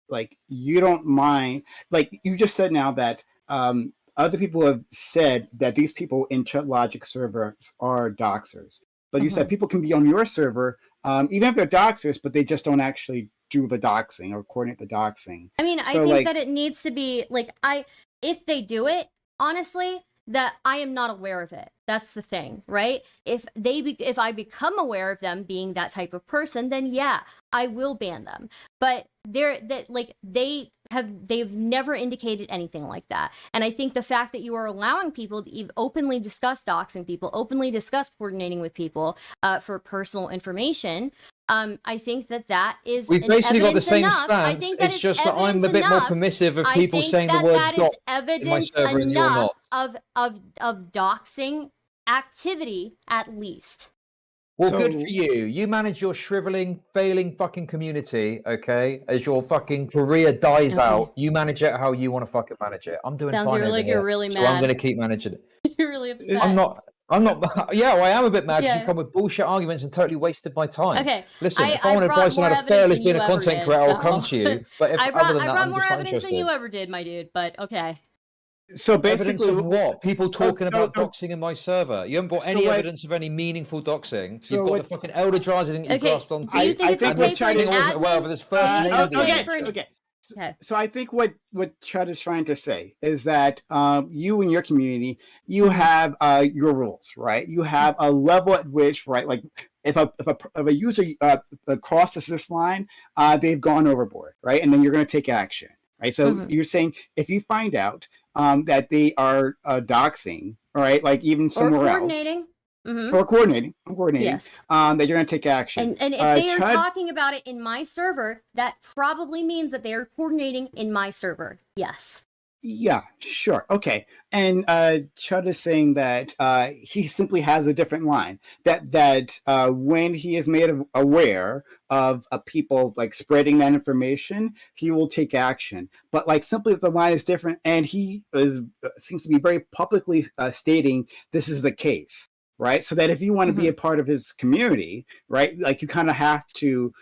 Speaker 3: like you don't mind, like you just said now that other people have said that these people in Chudlogic servers are doxers, but you said people can be on your server even if they're doxers, but they just don't actually do the doxing or coordinate the doxing.
Speaker 1: I mean,
Speaker 3: So,
Speaker 1: I think
Speaker 3: like,
Speaker 1: that it needs to be like if they do it, honestly, that I am not aware of it. That's the thing, right? If I become aware of them being that type of person, then yeah, I will ban them. But they've never indicated anything like that. And I think the fact that you are allowing people to openly discuss doxing people, openly discuss coordinating with people for personal information, I think that is
Speaker 2: We've basically got the same
Speaker 1: enough. I
Speaker 2: stance.
Speaker 1: think that
Speaker 2: It's
Speaker 1: is
Speaker 2: just that I'm a
Speaker 1: evidence
Speaker 2: bit more
Speaker 1: enough.
Speaker 2: permissive of
Speaker 1: I
Speaker 2: people
Speaker 1: think
Speaker 2: saying the
Speaker 1: that
Speaker 2: word
Speaker 1: that is
Speaker 2: doc in my
Speaker 1: evidence
Speaker 2: server and you're
Speaker 1: enough
Speaker 2: not.
Speaker 1: of doxing activity, at least.
Speaker 2: Well,
Speaker 3: So-
Speaker 2: good for you. You manage your shriveling, failing fucking community, okay? As your fucking career dies
Speaker 1: Okay.
Speaker 2: out, you manage it how you want to fucking manage it. I'm doing
Speaker 1: Sounds
Speaker 2: fine over
Speaker 1: like
Speaker 2: here,
Speaker 1: you're really
Speaker 2: so I'm
Speaker 1: mad.
Speaker 2: going to keep managing it.
Speaker 1: You're really upset.
Speaker 2: I'm not. Yeah, well, I am a bit mad because
Speaker 1: Yeah.
Speaker 2: you come with bullshit arguments and totally wasted my time.
Speaker 1: Okay.
Speaker 2: Listen, if I want
Speaker 1: brought
Speaker 2: advice on
Speaker 1: more
Speaker 2: how to
Speaker 1: evidence
Speaker 2: fairly
Speaker 1: than
Speaker 2: being
Speaker 1: you
Speaker 2: a
Speaker 1: ever
Speaker 2: content
Speaker 1: did,
Speaker 2: creator, I'll
Speaker 1: so-
Speaker 2: come to you. But if
Speaker 1: I
Speaker 2: other than
Speaker 1: brought
Speaker 2: that, I'm
Speaker 1: more
Speaker 2: just not
Speaker 1: evidence than
Speaker 2: interested.
Speaker 1: you ever did, my dude, but okay.
Speaker 3: so
Speaker 2: Evidence
Speaker 3: basically,
Speaker 2: of what? People talking about
Speaker 3: no.
Speaker 2: doxing in my server. You haven't brought
Speaker 3: So
Speaker 2: any
Speaker 3: what-
Speaker 2: evidence of any meaningful doxing.
Speaker 3: So
Speaker 2: You've got
Speaker 3: what-
Speaker 2: the fucking elder Drazi that you
Speaker 1: Okay,
Speaker 2: grasped onto.
Speaker 1: do you think
Speaker 3: I
Speaker 1: it's
Speaker 3: think
Speaker 1: okay
Speaker 3: we're
Speaker 1: for
Speaker 3: trying
Speaker 1: an
Speaker 3: to-
Speaker 2: I wasn't aware of
Speaker 1: admin?
Speaker 2: his first
Speaker 1: Do you think
Speaker 2: name.
Speaker 1: it's okay
Speaker 2: being
Speaker 1: for an-
Speaker 2: mentioned.
Speaker 3: okay.
Speaker 1: Okay.
Speaker 3: So I think what Chud is trying to say is that you in your community, you have your rules, right? You have a level at which, right, like if a user crosses this line, they've gone overboard, right? And then you're going to take action, right? So you're saying if you find out that they are doxing, right, like even
Speaker 1: Or
Speaker 3: somewhere else,
Speaker 1: coordinating.
Speaker 3: or coordinating,
Speaker 1: Yes.
Speaker 3: that you're going to take action.
Speaker 1: And if they are talking about it in my server, that probably means that they are coordinating in my server. Yes.
Speaker 3: Yeah, sure. Okay. And Chud is saying that he simply has a different line. That when he is made aware of people like spreading that information, he will take action. But like simply the line is different, and he seems to be very publicly stating this is the case, right? So that if you want to be a part of his community, right, like you kind of have to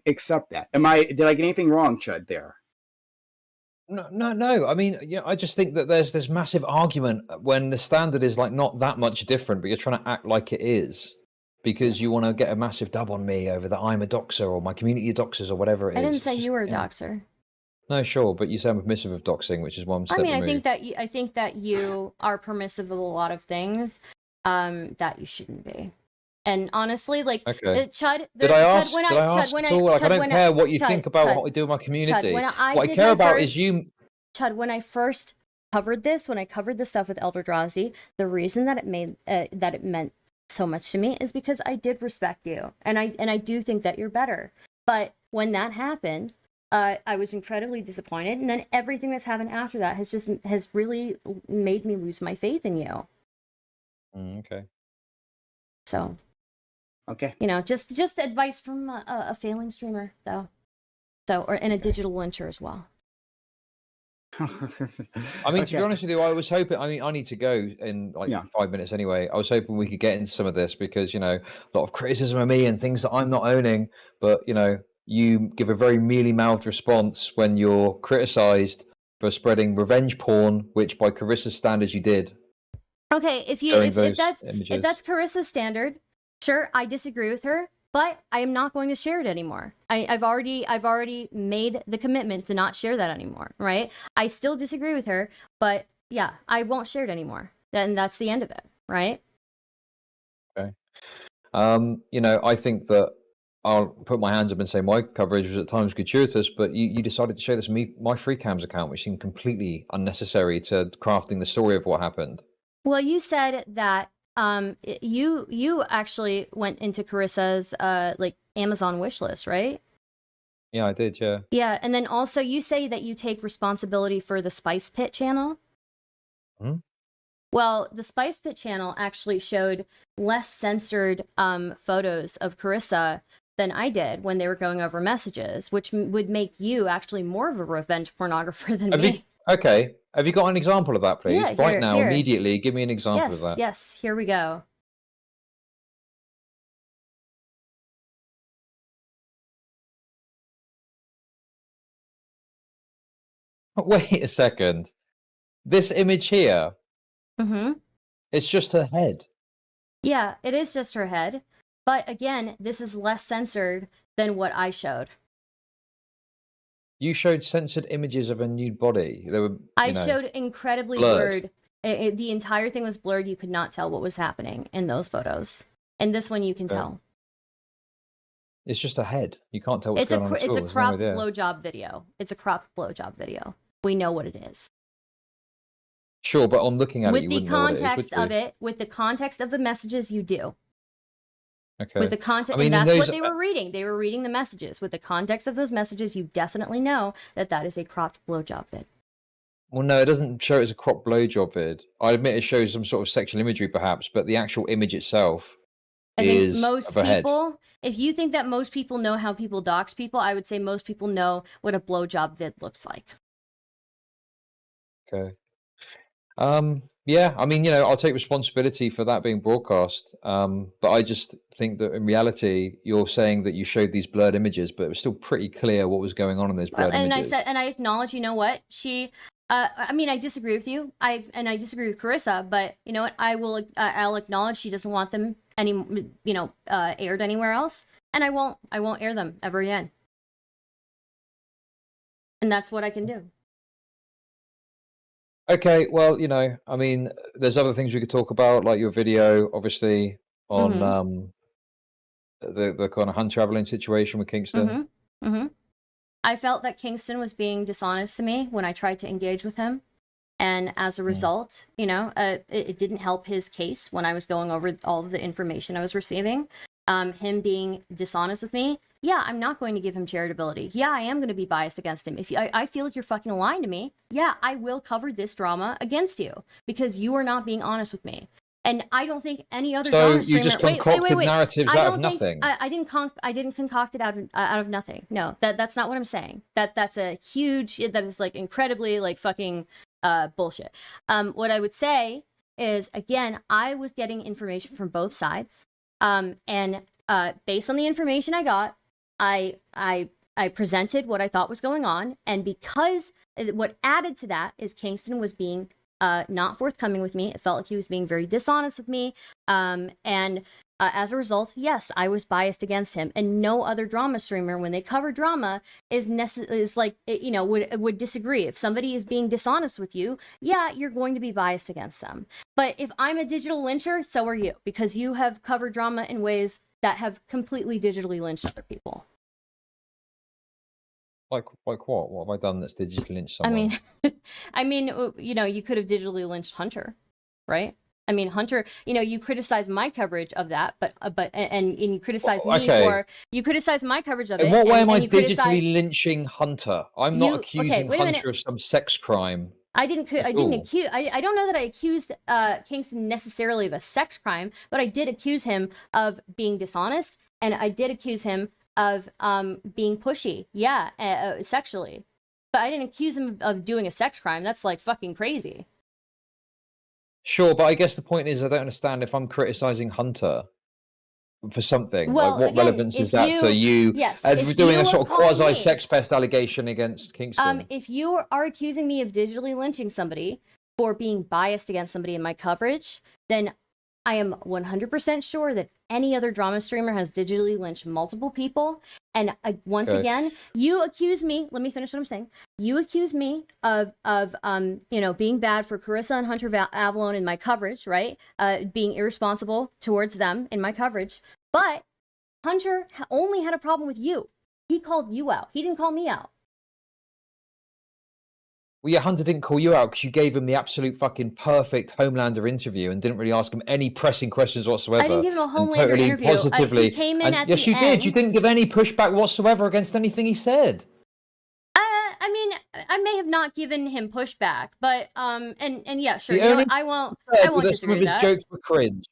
Speaker 3: accept that. Did I get anything wrong, Chud, there?
Speaker 2: No. I mean, I just think that there's this massive argument when the standard is like not that much different, but you're trying to act like it is because you want to get a massive dub on me over that I'm a doxer or my community of doxers or whatever it is.
Speaker 1: I didn't
Speaker 2: It's
Speaker 1: say
Speaker 2: just,
Speaker 1: you were a
Speaker 2: yeah.
Speaker 1: doxer.
Speaker 2: No, sure, but you say I'm permissive of doxing, which is why I'm.
Speaker 1: I mean, I think that you are permissive of a lot of things that you shouldn't be. And honestly, like Chud,
Speaker 2: Did I ask?
Speaker 1: Chud, when
Speaker 2: Did I ask
Speaker 1: Chud, when
Speaker 2: at all? Like, I don't care what you
Speaker 1: Chud,
Speaker 2: think about
Speaker 1: Chud,
Speaker 2: what I do in my community.
Speaker 1: Chud, when
Speaker 2: what I care about is you.
Speaker 1: Chud, when I first covered this, when I covered the stuff with Elder Drazi, the reason that it meant so much to me is because I did respect you, and I do think that you're better. But when that happened, I was incredibly disappointed, and then everything that's happened after that has really made me lose my faith in you.
Speaker 2: Okay.
Speaker 1: So.
Speaker 3: Okay.
Speaker 1: Just advice from a failing streamer, though. And a digital lyncher as well.
Speaker 2: I mean, to be honest with you, I was hoping. I mean, I need to go in like 5 minutes anyway. I was hoping we could get into some of this because a lot of criticism of me and things that I'm not owning. But you give a very mealy-mouthed response when you're criticized for spreading revenge porn, which by Carissa's standards you did.
Speaker 1: Okay, if that's Carissa's standard, sure, I disagree with her. But I am not going to share it anymore. I've already made the commitment to not share that anymore, right? I still disagree with her, but yeah, I won't share it anymore. Then that's the end of it, right?
Speaker 2: Okay. I think that I'll put my hands up and say my coverage was at times gratuitous, but you decided to share this my free cams account, which seemed completely unnecessary to crafting the story of what happened.
Speaker 1: Well, you said that you actually went into Carissa's like Amazon wish list, right?
Speaker 2: Yeah, I did, yeah.
Speaker 1: Yeah, and then also you say that you take responsibility for the Spice Pit channel.
Speaker 2: Hmm?
Speaker 1: Well, the Spice Pit channel actually showed less censored photos of Carissa than I did when they were going over messages, which would make you actually more of a revenge pornographer than me.
Speaker 2: Okay. Have you got an example of that, please?
Speaker 1: Yeah,
Speaker 2: Right now, immediately, give me an example of that.
Speaker 1: Yes, here we go.
Speaker 2: Wait a second. This image here, it's just her head.
Speaker 1: Yeah, it is just her head. But again, this is less censored than what I showed.
Speaker 2: You showed censored images of a nude body. They were,
Speaker 1: I showed incredibly blurred. The entire thing was blurred. You could not tell what was happening in those photos. And this one you can tell.
Speaker 2: It's just a head. You can't tell what's going on at all.
Speaker 1: It's a cropped blowjob video. It's a cropped blowjob video. We know what it is.
Speaker 2: Sure, but on looking at it, you wouldn't know what it is, would you?
Speaker 1: With the context of it, with the context of the messages, you do.
Speaker 2: Okay.
Speaker 1: With the context, and that's what they were reading. They were reading the messages. With the context of those messages, you definitely know that that is a cropped blowjob vid.
Speaker 2: Well, no, it doesn't show it as a cropped blowjob vid. I admit it shows some sort of sexual imagery, perhaps, but the actual image itself is
Speaker 1: most
Speaker 2: of a
Speaker 1: people,
Speaker 2: head.
Speaker 1: If you think that most people know how people dox people, I would say most people know what a blowjob vid looks like.
Speaker 2: Okay. Yeah, I mean, I'll take responsibility for that being broadcast. But I just think that in reality, you're saying that you showed these blurred images, but it was still pretty clear what was going on in those blurred images.
Speaker 1: I acknowledge, you know what? I mean, I disagree with you. I disagree with Carissa, but you know what? I'll acknowledge she doesn't want them aired anywhere else, and I won't air them ever again. And that's what I can do.
Speaker 2: Okay, well, I mean, there's other things we could talk about, like your video, obviously, on the kind of Hunter Evelyn situation with Kingston.
Speaker 1: I felt that Kingston was being dishonest to me when I tried to engage with him. And as a result, it didn't help his case when I was going over all of the information I was receiving. Him being dishonest with me, yeah, I'm not going to give him charitability. Yeah, I am going to be biased against him. If I feel like you're fucking lying to me, yeah, I will cover this drama against you because you are not being honest with me. And I don't think any other drama streamer...
Speaker 2: So you just concocted narratives out of nothing?
Speaker 1: I didn't concoct it out of nothing. No, that's not what I'm saying. That's a huge... That is like incredibly like fucking bullshit. What I would say is, again, I was getting information from both sides. And based on the information I got, I presented what I thought was going on. And because what added to that is Kingston was being not forthcoming with me. It felt like he was being very dishonest with me. As a result, yes, I was biased against him. And no other drama streamer, when they cover drama, would disagree. If somebody is being dishonest with you, yeah, you're going to be biased against them. But if I'm a digital lyncher, so are you, because you have covered drama in ways that have completely digitally lynched other people.
Speaker 2: Like what? What have I done that's digitally lynched someone?
Speaker 1: I mean, you could have digitally lynched Hunter, right? I mean, Hunter, you criticize my coverage of that, but you criticize me for my coverage of it.
Speaker 2: In what way am I digitally lynching Hunter? I'm not accusing Hunter of some sex crime.
Speaker 1: I don't know that I accused Kingston necessarily of a sex crime, but I did accuse him of being dishonest, and I did accuse him of being pushy, sexually. But I didn't accuse him of doing a sex crime. That's like fucking crazy.
Speaker 2: Sure, but I guess the point is I don't understand if I'm criticizing Hunter for something.
Speaker 1: Well,
Speaker 2: like, what relevance is that to you?
Speaker 1: Yes,
Speaker 2: if doing a sort of quasi-sex pest allegation against Kingston.
Speaker 1: If you are accusing me of digitally lynching somebody for being biased against somebody in my coverage, then I am 100% sure that any other drama streamer has digitally lynched multiple people. And once again, you accuse me, let me finish what I'm saying. You accuse me of being bad for Carissa and Hunter Avalon in my coverage, right? Being irresponsible towards them in my coverage. But Hunter only had a problem with you. He called you out. He didn't call me out.
Speaker 2: Well, yeah, Hunter didn't call you out because you gave him the absolute fucking perfect Homelander interview and didn't really ask him any pressing questions whatsoever.
Speaker 1: I didn't give him a Homelander interview. Positively. He came in at the end.
Speaker 2: Yes, you did. You didn't give any pushback whatsoever against anything he said.
Speaker 1: I mean, I may have not given him pushback, but and yeah, sure.
Speaker 2: The
Speaker 1: You know
Speaker 2: only
Speaker 1: what? I won't
Speaker 2: that some
Speaker 1: disagree
Speaker 2: of
Speaker 1: with
Speaker 2: his
Speaker 1: that.
Speaker 2: jokes were cringe.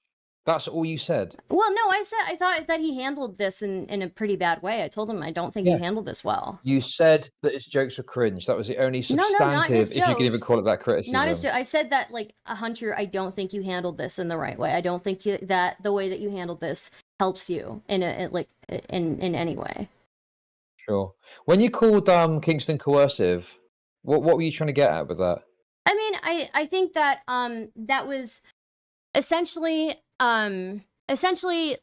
Speaker 2: That's all you said.
Speaker 1: Well, no, I thought that he handled this in a pretty bad way. I told him I don't think
Speaker 2: Yeah.
Speaker 1: he handled this well.
Speaker 2: You said that his jokes were cringe. That was the only
Speaker 1: No, not his
Speaker 2: substantive, if you can even
Speaker 1: jokes.
Speaker 2: call it that, criticism.
Speaker 1: Not his I said that, like, Hunter, I don't think you handled this in the right way. I don't think that the way that you handled this helps you in any way.
Speaker 2: Sure. When you called Kingston coercive, what were you trying to get at with that?
Speaker 1: I mean, I think that that was essentially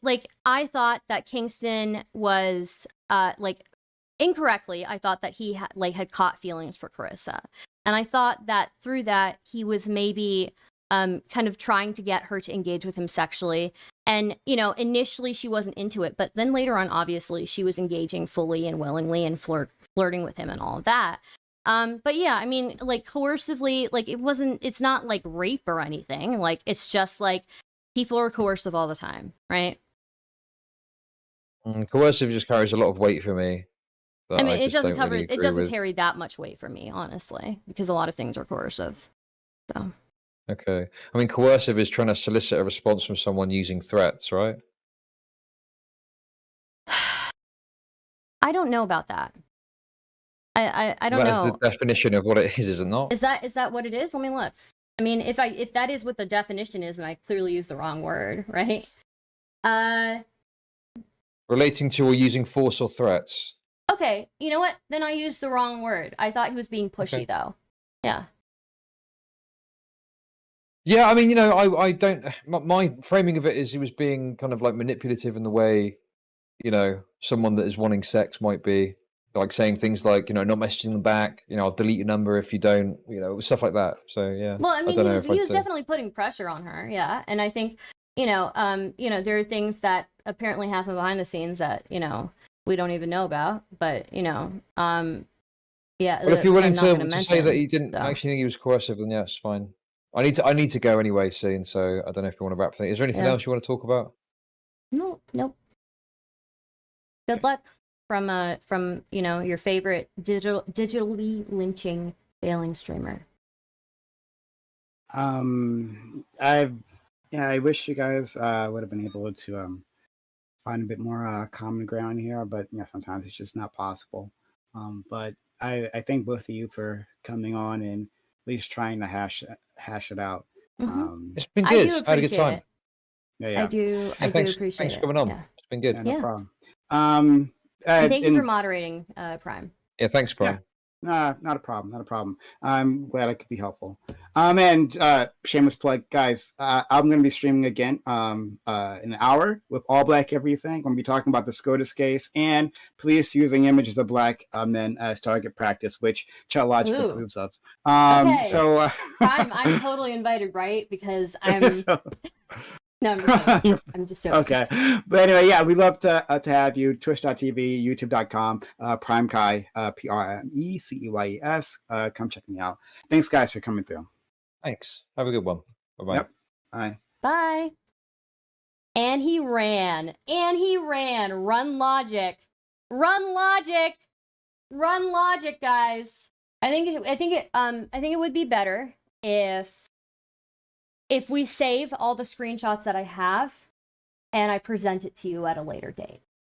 Speaker 1: like, I thought that Kingston was like, incorrectly, I thought that he had caught feelings for Carissa, and I thought that through that he was maybe kind of trying to get her to engage with him sexually. And, you know, initially she wasn't into it, but then later on, obviously, she was engaging fully and willingly and flirting with him and all of that. But yeah, I mean, like, coercively, like, it's not like rape or anything. Like, it's just like people are coercive all the time, right?
Speaker 2: Coercive just carries a lot of weight for me.
Speaker 1: I mean, it doesn't carry that much weight for me, honestly, because a lot of things are coercive. So.
Speaker 2: Okay. I mean, coercive is trying to solicit a response from someone using threats, right?
Speaker 1: I don't know about that. I don't know.
Speaker 2: That is the definition of what it is it not?
Speaker 1: Is that what it is? Let me look. I mean, if that is what the definition is, then I clearly used the wrong word, right?
Speaker 2: Relating to or using force or threats.
Speaker 1: Okay, you know what? Then I used the wrong word. I thought he was being pushy, though. Yeah.
Speaker 2: Yeah, I mean, you know, I don't. My framing of it is he was being kind of like manipulative in the way, you know, someone that is wanting sex might be, like saying things like, you know, not messaging them back. You know, I'll delete your number if you don't. You know, stuff like that. So yeah.
Speaker 1: Well, I mean, he was definitely putting pressure on her. Yeah, and I think, you know, there are things that apparently happen behind the scenes that, you know, we don't even know about. But, you know, yeah.
Speaker 2: Well, if you're willing to say that he didn't actually think he was coercive, then yeah, it's fine. I need to go anyway soon, so I don't know if you want to wrap things. Is there anything else you want to talk about?
Speaker 1: Nope. Good luck from you know, your favorite digitally lynching failing streamer.
Speaker 3: I wish you guys would have been able to find a bit more common ground here, but you know, sometimes it's just not possible. But I thank both of you for coming on and at least trying to hash it out.
Speaker 2: It's been good. I had a good time.
Speaker 1: I do appreciate it.
Speaker 2: Thanks for coming on.
Speaker 1: Yeah.
Speaker 2: It's been good.
Speaker 3: Yeah, no problem.
Speaker 1: And thank you for moderating, Prime.
Speaker 2: Yeah, thanks, Prime.
Speaker 3: Yeah. Not a problem. I'm glad I could be helpful. And shameless plug, guys. I'm going to be streaming again in an hour with all black everything. I'm going to be talking about the SCOTUS case and police using images of black men as target practice, which Chudlogic approves of.
Speaker 1: Okay.
Speaker 3: So
Speaker 1: Prime, I'm totally invited, right? Because I'm. No, I'm just joking.
Speaker 3: Okay. But anyway, yeah, we'd love to have you. Twitch.tv, youtube.com, PrimeKai, PRMECEYES. Come check me out. Thanks, guys, for coming through.
Speaker 2: Thanks. Have a good one. Bye-bye. Yep.
Speaker 3: Bye.
Speaker 1: Bye. And he ran. Run logic. Run logic, guys. I think it would be better if we save all the screenshots that I have and I present it to you at a later date.